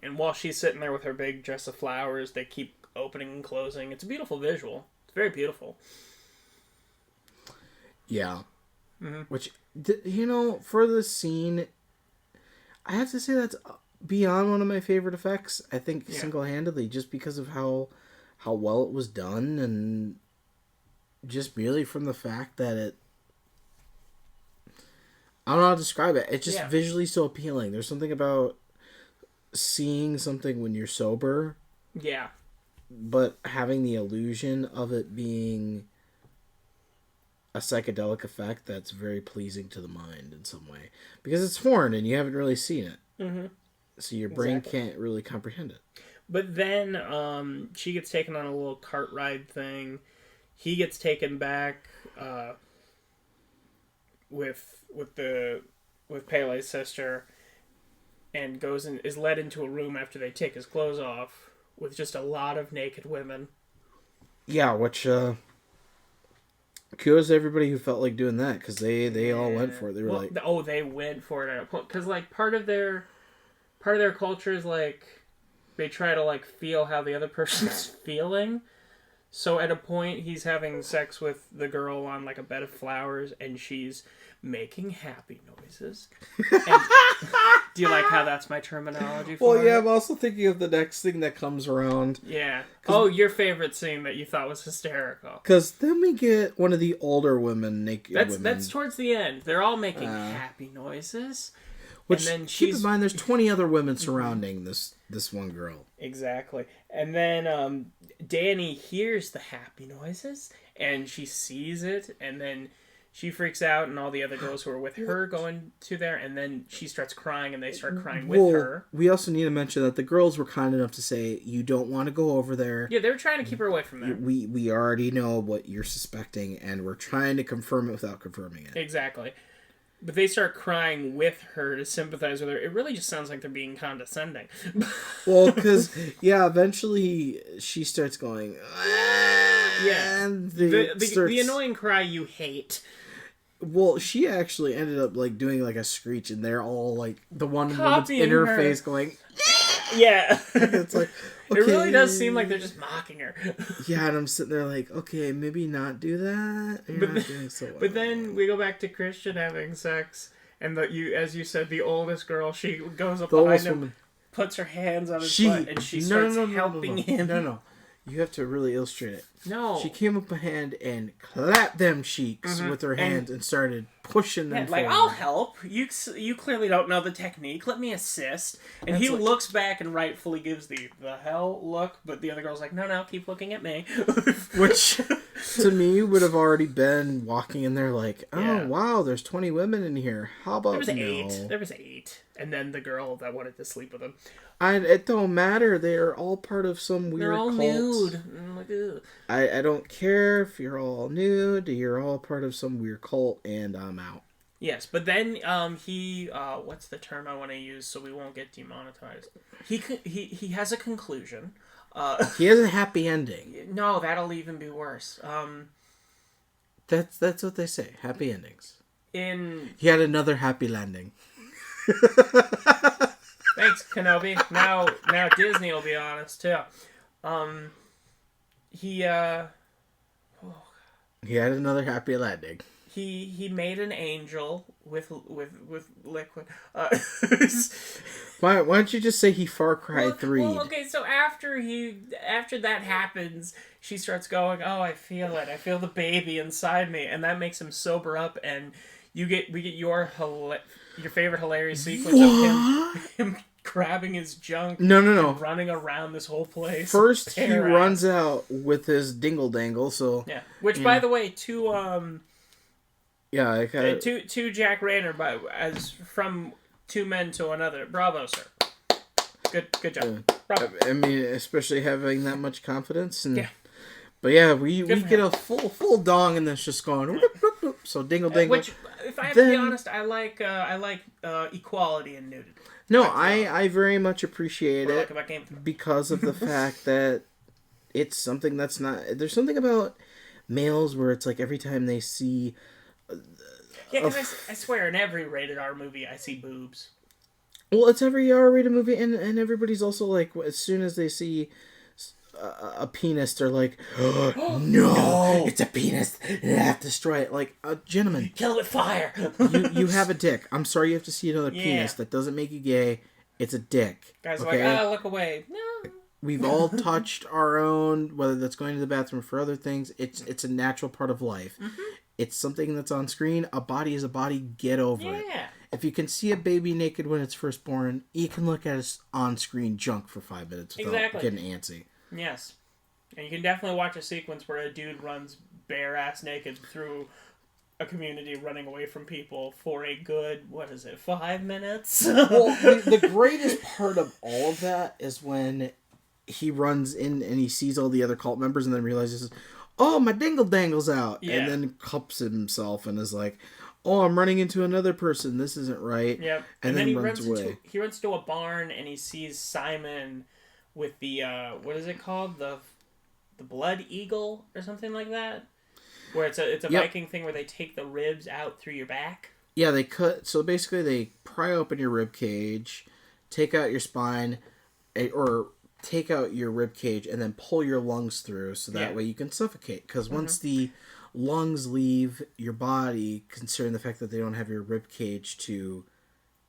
And while she's sitting there with her big dress of flowers, they keep opening and closing. It's a beautiful visual. It's very beautiful. Yeah. Mm-hmm. Which, for the scene, I have to say that's beyond one of my favorite effects. I think single-handedly, just because of how well it was done, and just merely from the fact that I don't know how to describe it. It's just visually so appealing. There's something about seeing something when you're sober. Yeah. But having the illusion of it being a psychedelic effect that's very pleasing to the mind in some way. Because it's foreign and you haven't really seen it. Mm-hmm. So your brain can't really comprehend it. But then she gets taken on a little cart ride thing. He gets taken back with Pele's sister, and is led into a room after they take his clothes off with just a lot of naked women. Yeah, which kudos to everybody who felt like doing that, because they all went for it. They were they went for it because like part of their culture is like they try to like feel how the other person's feeling. So at a point, he's having sex with the girl on like a bed of flowers, and she's making happy noises. And do you like how that's my terminology for it? Well, yeah, I'm also thinking of the next thing that comes around. Yeah. Oh, your favorite scene that you thought was hysterical. Because then we get one of the older women, naked women. That's towards the end. They're all making happy noises. Which, and then keep in mind, there's 20 other women surrounding this one girl. Exactly. And then Dani hears the happy noises, and she sees it, and then she freaks out, and all the other girls who are with her go into there, and then she starts crying, and they start crying with her. We also need to mention that the girls were kind enough to say, you don't want to go over there. Yeah, they were trying to keep her away from there. We already know what you're suspecting, and we're trying to confirm it without confirming it. Exactly. But they start crying with her to sympathize with her. It really just sounds like they're being condescending. Well, because, eventually she starts going... Yeah. And the annoying cry you hate. Well, she actually ended up, like, doing, like, a screech, and they're all, like, the one woman's Copying in her her face going... Yeah. It's like, okay. It really does seem like they're just mocking her. Yeah, and I'm sitting there like, okay, maybe not do that. But then we go back to Christian having sex, and as you said, the oldest girl, she goes up behind him, puts her hands on his butt, and she starts helping him. No. You have to really illustrate it. No. She came up a hand and clapped them cheeks with her hands and started pushing them forward. I'll help. You clearly don't know the technique. Let me assist. And he looks back and rightfully gives the hell look, but the other girl's like, no, keep looking at me. Which to me would have already been walking in there like, oh Yeah. wow, there's 20 women in here. How about There was no? 8. There was 8. And then the girl that wanted to sleep with him. It don't matter. They're all part of some weird They're all cult. nude. I'm like, ugh. I don't care if you're all nude. You're all part of some weird cult, and I'm out. Yes, but then he what's the term I want to use so we won't get demonetized? He has a conclusion. He has a happy ending. No, that'll even be worse. That's what they say. Happy endings. He had another happy landing. Thanks, Kenobi. Now Disney will be honest too. He had another happy landing. He made an angel with liquid. Why don't you just say he Far Cry 3? Well, okay, so after that happens, she starts going, "Oh, I feel it. I feel the baby inside me," and that makes him sober up, and we get your favorite hilarious sequence of him grabbing his junk. No. And running around this whole place. First, he runs out with his dingle dangle. So yeah, which by the way, two Jack Rayner, as from two men to another. Bravo, sir. Good job. Bravo. I mean, especially having that much confidence. And, yeah. But yeah, we get a full dong, and then it's just going. Whoop, whoop, whoop. So dingle dangle. Which, if I have to be honest, I like equality in nudity. No, I very much appreciate it because of the fact that it's something that's not. There's something about males where it's like every time they see. Yeah, because I swear in every rated R movie I see boobs. Well, it's every R-rated movie, and everybody's also like, as soon as they see a penis, they're like, oh, no, it's a penis, you have to destroy it. Like, gentlemen, kill it with fire. you have a dick. I'm sorry you have to see another penis. That doesn't make you gay. It's a dick. Guys are like, look away. No. We've all touched our own, whether that's going to the bathroom for other things. It's a natural part of life. Mm-hmm. It's something that's on screen. A body is a body. Get over it. If you can see a baby naked when it's first born, you can look at its on-screen junk for 5 minutes without getting antsy. Yes. And you can definitely watch a sequence where a dude runs bare-ass naked through a community running away from people for a good, 5 minutes? Well, the greatest part of all of that is when he runs in and he sees all the other cult members and then realizes, oh, my dingle dangle's out. Yeah. And then cups himself and is like, oh, I'm running into another person. This isn't right. Yep. And then he runs away. He runs to a barn and he sees Simon with the, what is it called? The blood eagle or something like that? Where it's a Viking thing where they take the ribs out through your back. Yeah, they cut. So basically they pry open your rib cage, take out your spine, or take out your rib cage and then pull your lungs through so that way you can suffocate. Because once the lungs leave your body, considering the fact that they don't have your rib cage to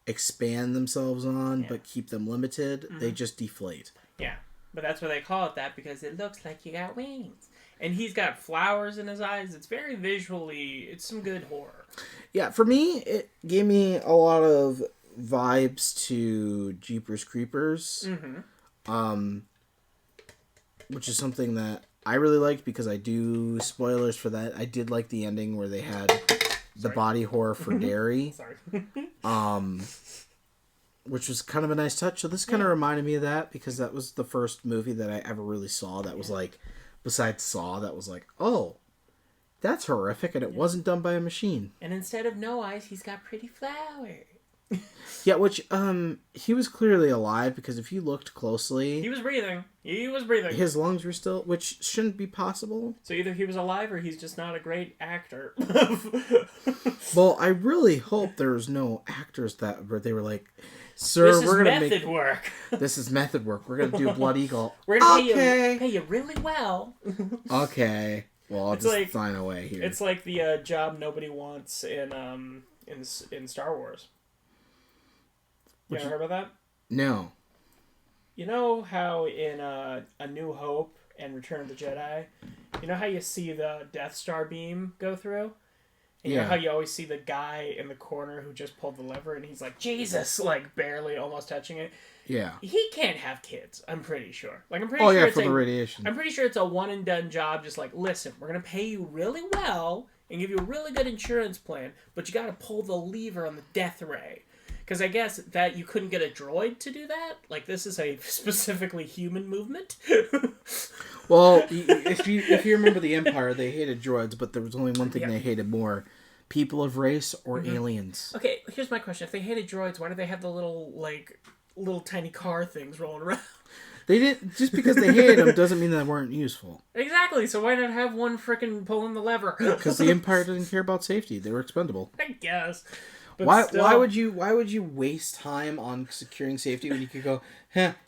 expand themselves on but keep them limited, they just deflate. Yeah, but that's why they call it that, because it looks like you got wings. And he's got flowers in his eyes. It's very visually, it's some good horror. Yeah, for me, it gave me a lot of vibes to Jeepers Creepers. Which is something that I really liked because I do, spoilers for that, I did like the ending where they had the body horror for Derry. Which was kind of a nice touch. So this kind of reminded me of that because that was the first movie that I ever really saw that was like, besides Saw, that was like, oh, that's horrific, and it wasn't done by a machine. And instead of no eyes, he's got pretty flowers. Yeah, which, he was clearly alive, because if you looked closely... He was breathing. His lungs were still... Which shouldn't be possible. So either he was alive, or he's just not a great actor. Well, I really hope there's no actors where they were like, sir, we're going to make... This is method work. We're going to do Blood Eagle. We're going to pay you really well. Okay. Well, I'll just sign away here. It's like the job nobody wants in Star Wars. You ever heard about that? No. You know how in A New Hope and Return of the Jedi, you know how you see the Death Star beam go through? And you know Yeah. how you always see the guy in the corner who just pulled the lever and he's like, Jesus, like barely almost touching it. Yeah. He can't have kids, I'm pretty sure. Like, I'm pretty Oh sure yeah, it's for the radiation. I'm pretty sure it's a one and done job. Just like, listen, we're going to pay you really well and give you a really good insurance plan, but you got to pull the lever on the death ray. Because I guess that you couldn't get a droid to do that. Like, this is a specifically human movement. Well, if you remember the Empire, they hated droids, but there was only one thing they hated more: people of race or aliens. Okay, here's my question. If they hated droids, why do they have the little tiny car things rolling around? They didn't just because they hated them doesn't mean they weren't useful. Exactly. So why not have one frickin' pulling the lever? Because the Empire didn't care about safety; they were expendable. I guess. But Why still, why would you waste time on securing safety when you could go,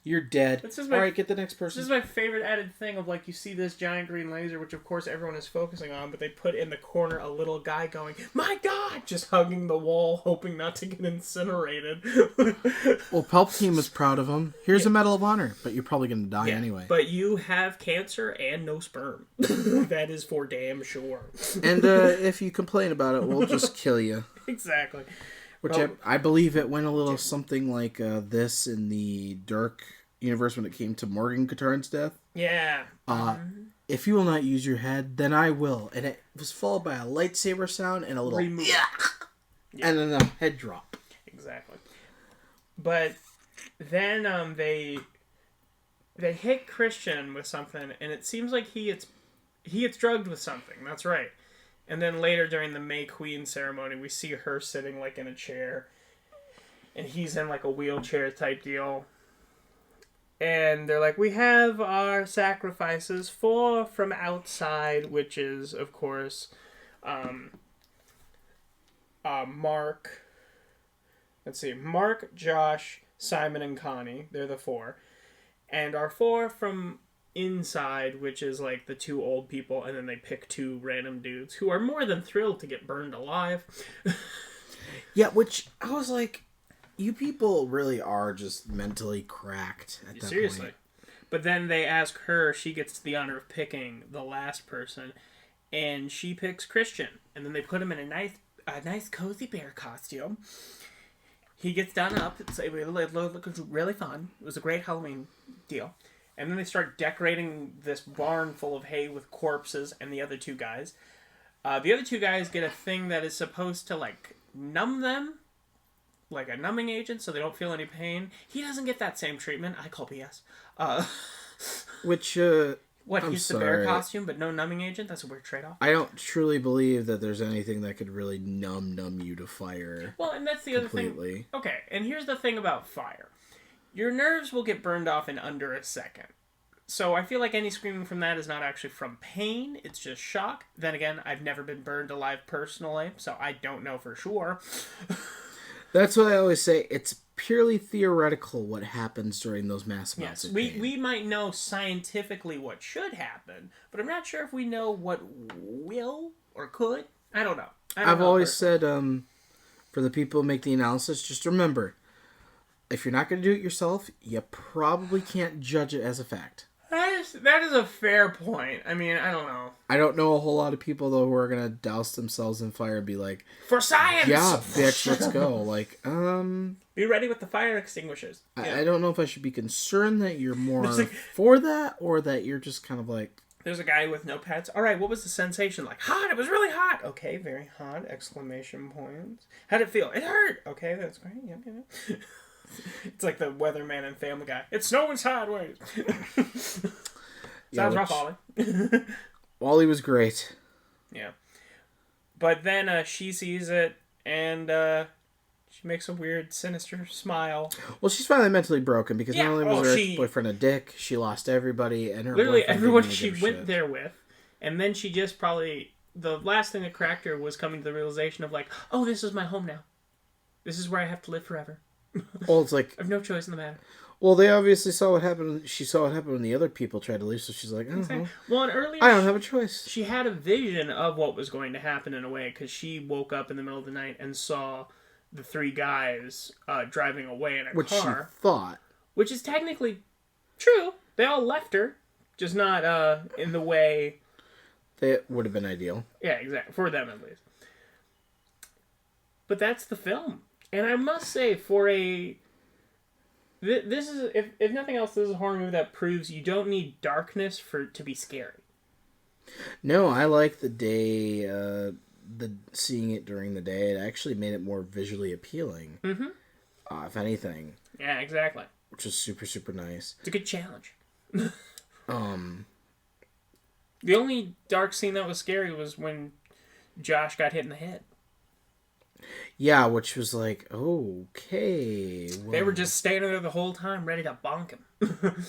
you're dead. All right, get the next person. This is my favorite added thing of, like, you see this giant green laser, which of course everyone is focusing on, but they put in the corner a little guy going, my God, just hugging the wall, hoping not to get incinerated. Well, Palpatine was proud of him. Here's a Medal of Honor, but you're probably going to die anyway. But you have cancer and no sperm. That is for damn sure. And if you complain about it, we'll just kill you. Exactly. Which I believe it went a little something like this in the Dark universe when it came to Morgan Katarn's death. Yeah. If you will not use your head, then I will. And it was followed by a lightsaber sound and a little and then a head drop. Exactly. But then they hit Christian with something, and it seems like he gets drugged with something. That's right. And then later during the May Queen ceremony, we see her sitting like in a chair, and he's in like a wheelchair type deal. And they're like, we have our sacrifices, 4 from outside, which is, of course, Mark. Let's see, Mark, Josh, Simon, and Connie. They're the 4. And our 4 from inside, which is like the 2 old people, and then they pick 2 random dudes who are more than thrilled to get burned alive. Yeah, which I was like, you people really are just mentally cracked at that Seriously. point. But then they ask her, she gets the honor of picking the last person, and she picks Christian. And then they put him in a nice cozy bear costume. He gets done up. It looked really fun. It was a great Halloween deal. And then they start decorating this barn full of hay with corpses and the other 2 guys. The other 2 guys get a thing that is supposed to, like, numb them. Like a numbing agent so they don't feel any pain. He doesn't get that same treatment. I call BS. Which, What, I'm he's the sorry. bear costume but no numbing agent? That's a weird trade-off. I don't truly believe that there's anything that could really numb you to fire. Well, and that's the other completely. thing. Okay, and here's the thing about fire. Your nerves will get burned off in under a second. So I feel like any screaming from that is not actually from pain, it's just shock. Then again, I've never been burned alive personally, so I don't know for sure. That's what I always say. It's purely theoretical what happens during those mass amounts of pain. We might know scientifically what should happen, but I'm not sure if we know what will or could. I don't know. I've always said, for the people who make the analysis, just remember, if you're not going to do it yourself, you probably can't judge it as a fact. That is a fair point. I mean, I don't know. I don't know a whole lot of people, though, who are going to douse themselves in fire and be like, for science! Yeah, bitch, let's go. Like, Be ready with the fire extinguishers. Yeah. I don't know if I should be concerned that you're more Like, for that, or that you're just kind of like... There's a guy with no pets. All right, what was the sensation like? Hot. It was really hot. Okay, very hot. Exclamation points. How'd it feel? It hurt. Okay, that's great. Yeah, okay. It's like the weatherman and Family Guy. It's snowing sideways. Sounds rough, Ollie. Wally was great. Yeah. But then she sees it, and she makes a weird, sinister smile. Well, she's finally mentally broken, because not only was her she- boyfriend a dick, she lost everybody, and her Literally boyfriend everyone didn't she give a went shit. there with. And then she just probably... The last thing that cracked her was coming to the realization of like, oh, this is my home now. This is where I have to live forever. Well, it's like... I have no choice in the matter. Well, they obviously saw what happened. She saw what happened when the other people tried to leave, so she's like, oh, well, Well, and earlier... I don't have a choice. She had a vision of what was going to happen in a way, because she woke up in the middle of the night and saw the 3 guys driving away in a Which car. she thought. Which is technically true. They all left her, just not in the way... That would have been ideal. Yeah, exactly. For them, at least. But that's the film. And I must say, for a... This is, if nothing else, this is a horror movie that proves you don't need darkness for it to be scary. No, I like the day, seeing it during the day. It actually made it more visually appealing. Mm-hmm. If anything. Yeah, exactly. Which is super, super nice. It's a good challenge. The only dark scene that was scary was when Josh got hit in the head. Yeah, which was like, okay. Well. They were just standing there the whole time, ready to bonk him.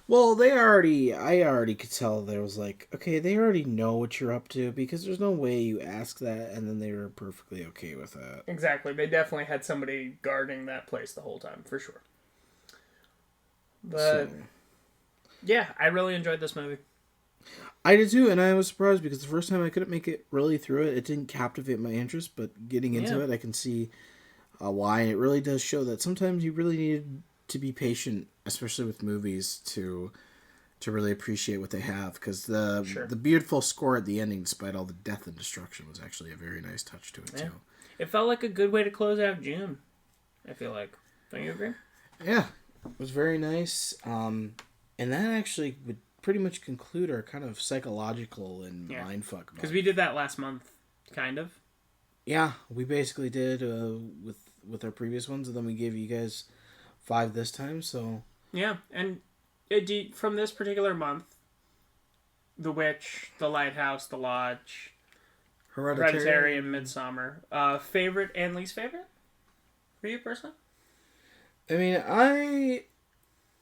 Well, I already could tell there was like, okay, they already know what you're up to, because there's no way you ask that and then they were perfectly okay with that. Exactly. They definitely had somebody guarding that place the whole time, for sure. But, yeah, I really enjoyed this movie. I did too, and I was surprised because the first time I couldn't make it really through it. It didn't captivate my interest, but getting into it, I can see why. And it really does show that sometimes you really need to be patient, especially with movies, to really appreciate what they have. Because the beautiful score at the ending, despite all the death and destruction, was actually a very nice touch to it too. It felt like a good way to close out June, I feel like. Don't you agree? Yeah, it was very nice. And that actually would pretty much conclude our kind of psychological and mindfuck. Because we did that last month, kind of. Yeah, we basically did with our previous ones, and then we gave you guys 5 this time. So yeah, and from this particular month, The Witch, The Lighthouse, The Lodge, Hereditary, and Midsommar. Favorite and least favorite for you personally? I mean, I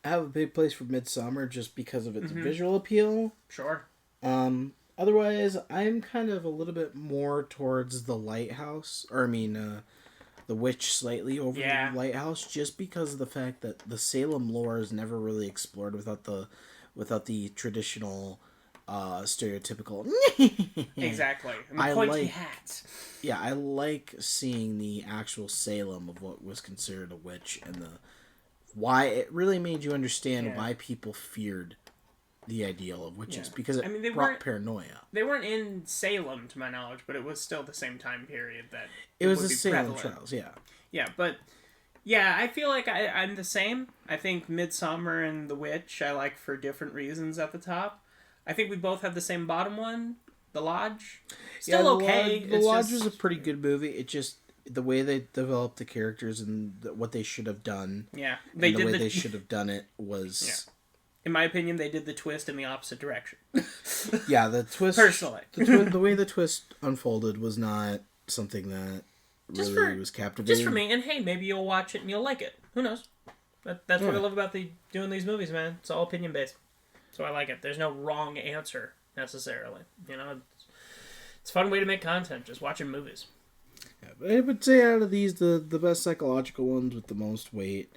have a big place for Midsommar just because of its visual appeal. Sure. Otherwise, I'm kind of a little bit more towards The Lighthouse, The Witch slightly over The Lighthouse, just because of the fact that the Salem lore is never really explored without the traditional stereotypical Exactly. And the pointy hats. Yeah, I like seeing the actual Salem of what was considered a witch and why it really made you understand why people feared the ideal of witches, because it brought paranoia. They weren't in Salem, to my knowledge, but it was still the same time period that it was the Salem trials. Yeah, but I feel like I'm the same. I think Midsommar and The Witch I like for different reasons at the top. I think we both have the same bottom one, The Lodge. Still okay. The Lodge was a pretty good movie. It just, the way they developed the characters and what they should have done. Yeah. They should have done it was... Yeah. In my opinion, they did the twist in the opposite direction. Yeah, the twist... Personally. The way the twist unfolded was not something that really was captivating. Just for me, and hey, maybe you'll watch it and you'll like it. Who knows? That's what I love about doing these movies, man. It's all opinion-based. So I like it. There's no wrong answer, necessarily. You know, it's a fun way to make content, just watching movies. Yeah, but I would say out of these, the best psychological ones with the most weight,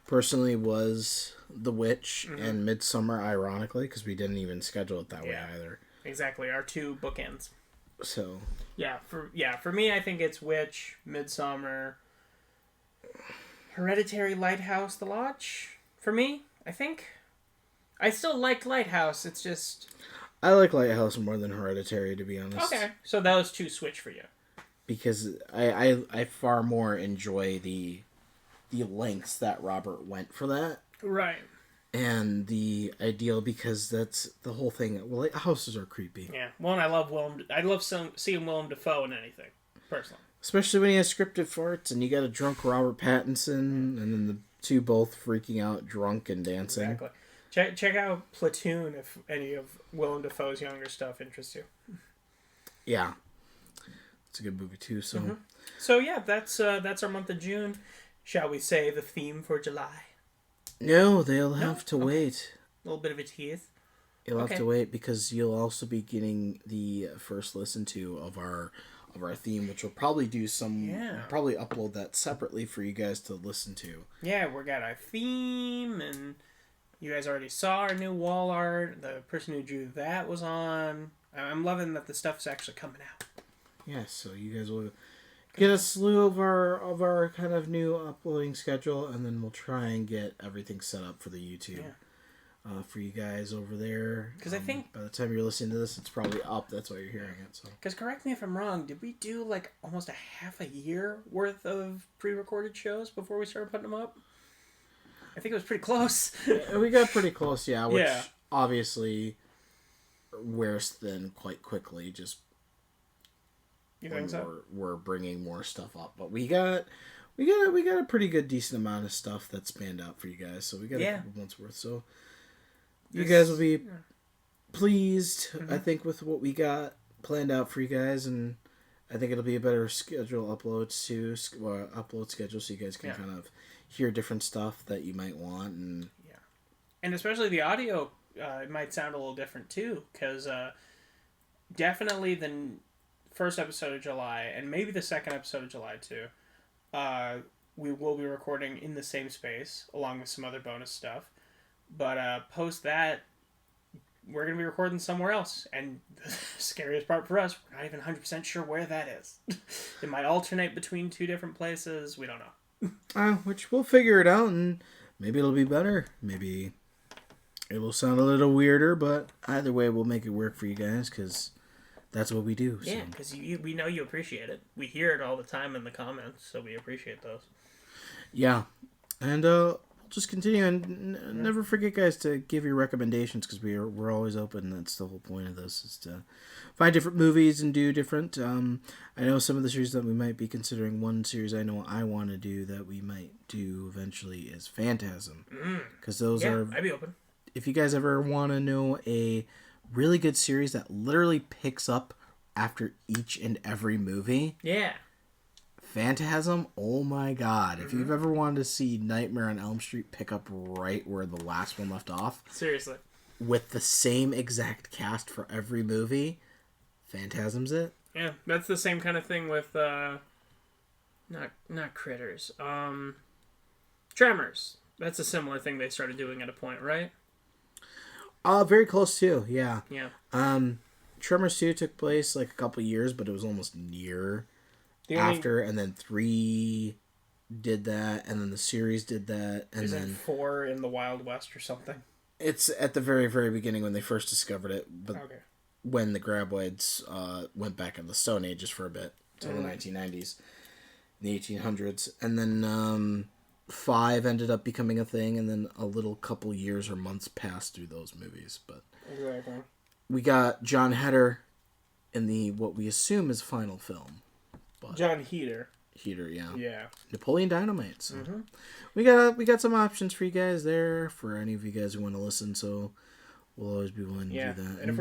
personally, was The Witch and Midsommar, ironically, because we didn't even schedule it that way either. Exactly, our 2 bookends. So for me, I think it's Witch, Midsommar, Hereditary, Lighthouse, The Lodge. For me, I think. I still like Lighthouse. It's just I like Lighthouse more than Hereditary, to be honest. Okay, so those 2 switch for you. Because I far more enjoy the lengths that Robert went for that. Right. And the ideal, because that's the whole thing. Well, houses are creepy. Yeah. One, I love seeing Willem Dafoe in anything, personally. Especially when he has scripted farts and you got a drunk Robert Pattinson and then the 2 both freaking out drunk and dancing. Exactly. Check out Platoon if any of Willem Dafoe's younger stuff interests you. Yeah. It's a good movie too, so... So yeah, that's our month of June. Shall we say the theme for July? No, they'll have to wait. A little bit of a tease. You'll have to wait because you'll also be getting the first listen to of our theme, which we'll probably do probably upload that separately for you guys to listen to. Yeah, we got our theme, and you guys already saw our new wall art. The person who drew that was on. I'm loving that the stuff's actually coming out. Yeah, so you guys will get a slew of our kind of new uploading schedule, and then we'll try and get everything set up for the YouTube. for you guys over there. Because I think... By the time you're listening to this, it's probably up. That's why you're hearing it. So. Because correct me if I'm wrong, did we do like almost a half a year worth of pre-recorded shows before we started putting them up? I think it was pretty close. We got pretty close, yeah. Which obviously wears thin quite quickly. Just you think so? We're bringing more stuff up, but we got a pretty good decent amount of stuff that's spanned out for you guys. So we got a couple months worth. So you guys will be pleased, I think, with what we got planned out for you guys, and I think it'll be a better upload schedule, so you guys can kind of hear different stuff that you might want, and especially the audio, it might sound a little different too, because definitely the first episode of July and maybe the second episode of July too, we will be recording in the same space along with some other bonus stuff, but post that we're going to be recording somewhere else, and the scariest part for us, we're not even 100% sure where that is. It might alternate between two different places. We don't know. Which we'll figure it out, and maybe it'll be better. Maybe it will sound a little weirder, but either way, we'll make it work for you guys, because that's what we do. Yeah, because we know you appreciate it. We hear it all the time in the comments, so we appreciate those. Yeah, and we'll just continue, and never forget, guys, to give your recommendations, because we're always open. That's the whole point of this, is to find different movies and do different. I know some of the series that we might be considering. One series I know I want to do that we might do eventually is Phantasm, because those are. I'd be open. If you guys ever want to know a really good series that literally picks up after each and every movie. Yeah. Phantasm, oh my god. If you've ever wanted to see Nightmare on Elm Street pick up right where the last one left off. Seriously. With the same exact cast for every movie, Phantasm's it. Yeah, that's the same kind of thing with, not Critters. Tremors. That's a similar thing they started doing at a point, right? Very close too, yeah. Yeah. Tremors 2 took place like a couple years, but it was almost near after, and then 3 did that, and then the series did that, and then 4 in the Wild West or something. It's at the very, very beginning when they first discovered it, but when the graboids went back in the Stone Ages for a bit, until the 1990s, the 1800s, and then 5 ended up becoming a thing, and then a little couple years or months passed through those movies, but we got John Heder in the what we assume is final film. But John Heder, yeah. Yeah. Napoleon Dynamite. So we got some options for you guys there for any of you guys who want to listen. So we'll always be willing to do that. And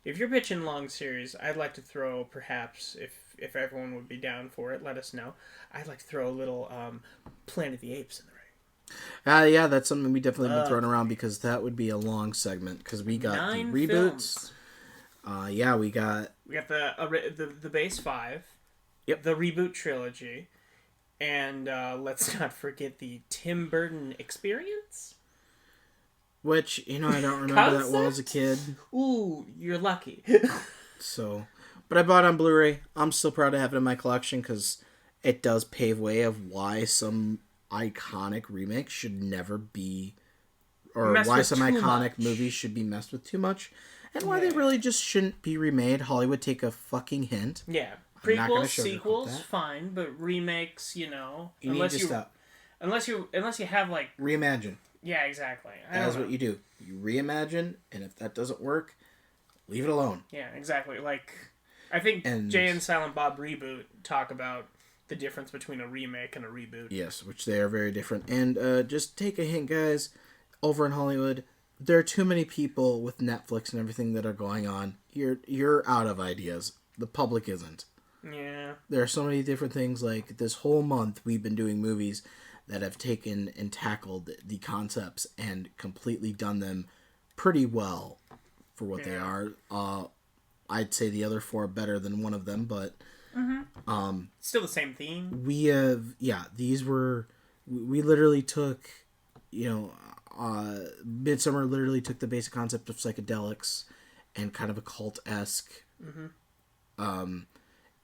if you're pitching long series, I'd like to throw perhaps if everyone would be down for it, let us know. I'd like to throw a little Planet of the Apes in the ring. Yeah, that's something we definitely been throwing around, because that would be a long segment, because we got 9 the reboots. Films. We got the base 5. Yep. The reboot trilogy, and let's not forget the Tim Burton Experience. Which, I don't remember that well as a kid. Ooh, you're lucky. So, but I bought it on Blu-ray. I'm still proud to have it in my collection, because it does pave way of why some iconic remakes should never be, or why some iconic movies should be messed with too much, and why they really just shouldn't be remade. Hollywood, take a fucking hint. Yeah. Prequels, sequels, fine, but remakes, unless you have like reimagine. Yeah, exactly. That's what you do. You reimagine, and if that doesn't work, leave it alone. Yeah, exactly. Like, I think Jay and Silent Bob Reboot talk about the difference between a remake and a reboot. Yes, which they are very different. And just take a hint, guys. Over in Hollywood, there are too many people with Netflix and everything that are going on. You're out of ideas. The public isn't. Yeah. There are so many different things. Like, this whole month, we've been doing movies that have taken and tackled the concepts and completely done them pretty well for what they are. I'd say the other 4 are better than one of them, but still the same theme. We have these were we literally took Midsommar literally took the basic concept of psychedelics and kind of a cult-esque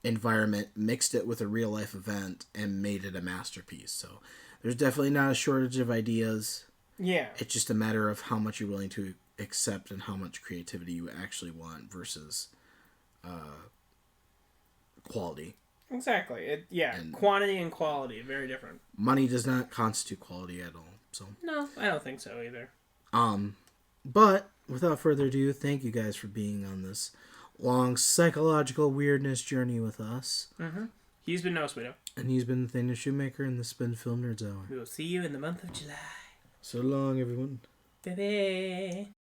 environment, mixed it with a real life event, and made it a masterpiece. So there's definitely not a shortage of ideas. Yeah. It's just a matter of how much you're willing to accept and how much creativity you actually want versus quality. Exactly. And quantity and quality, very different. money does not constitute quality at all. So No, I don't think so either. But without further ado, thank you guys for being on this long psychological weirdness journey with us. Mm-hmm. He's been No Sweeto. And he's been Nathaniel Shoemaker, and this has been Film Nerds Hour. We will see you in the month of July. So long, everyone. Bye-bye.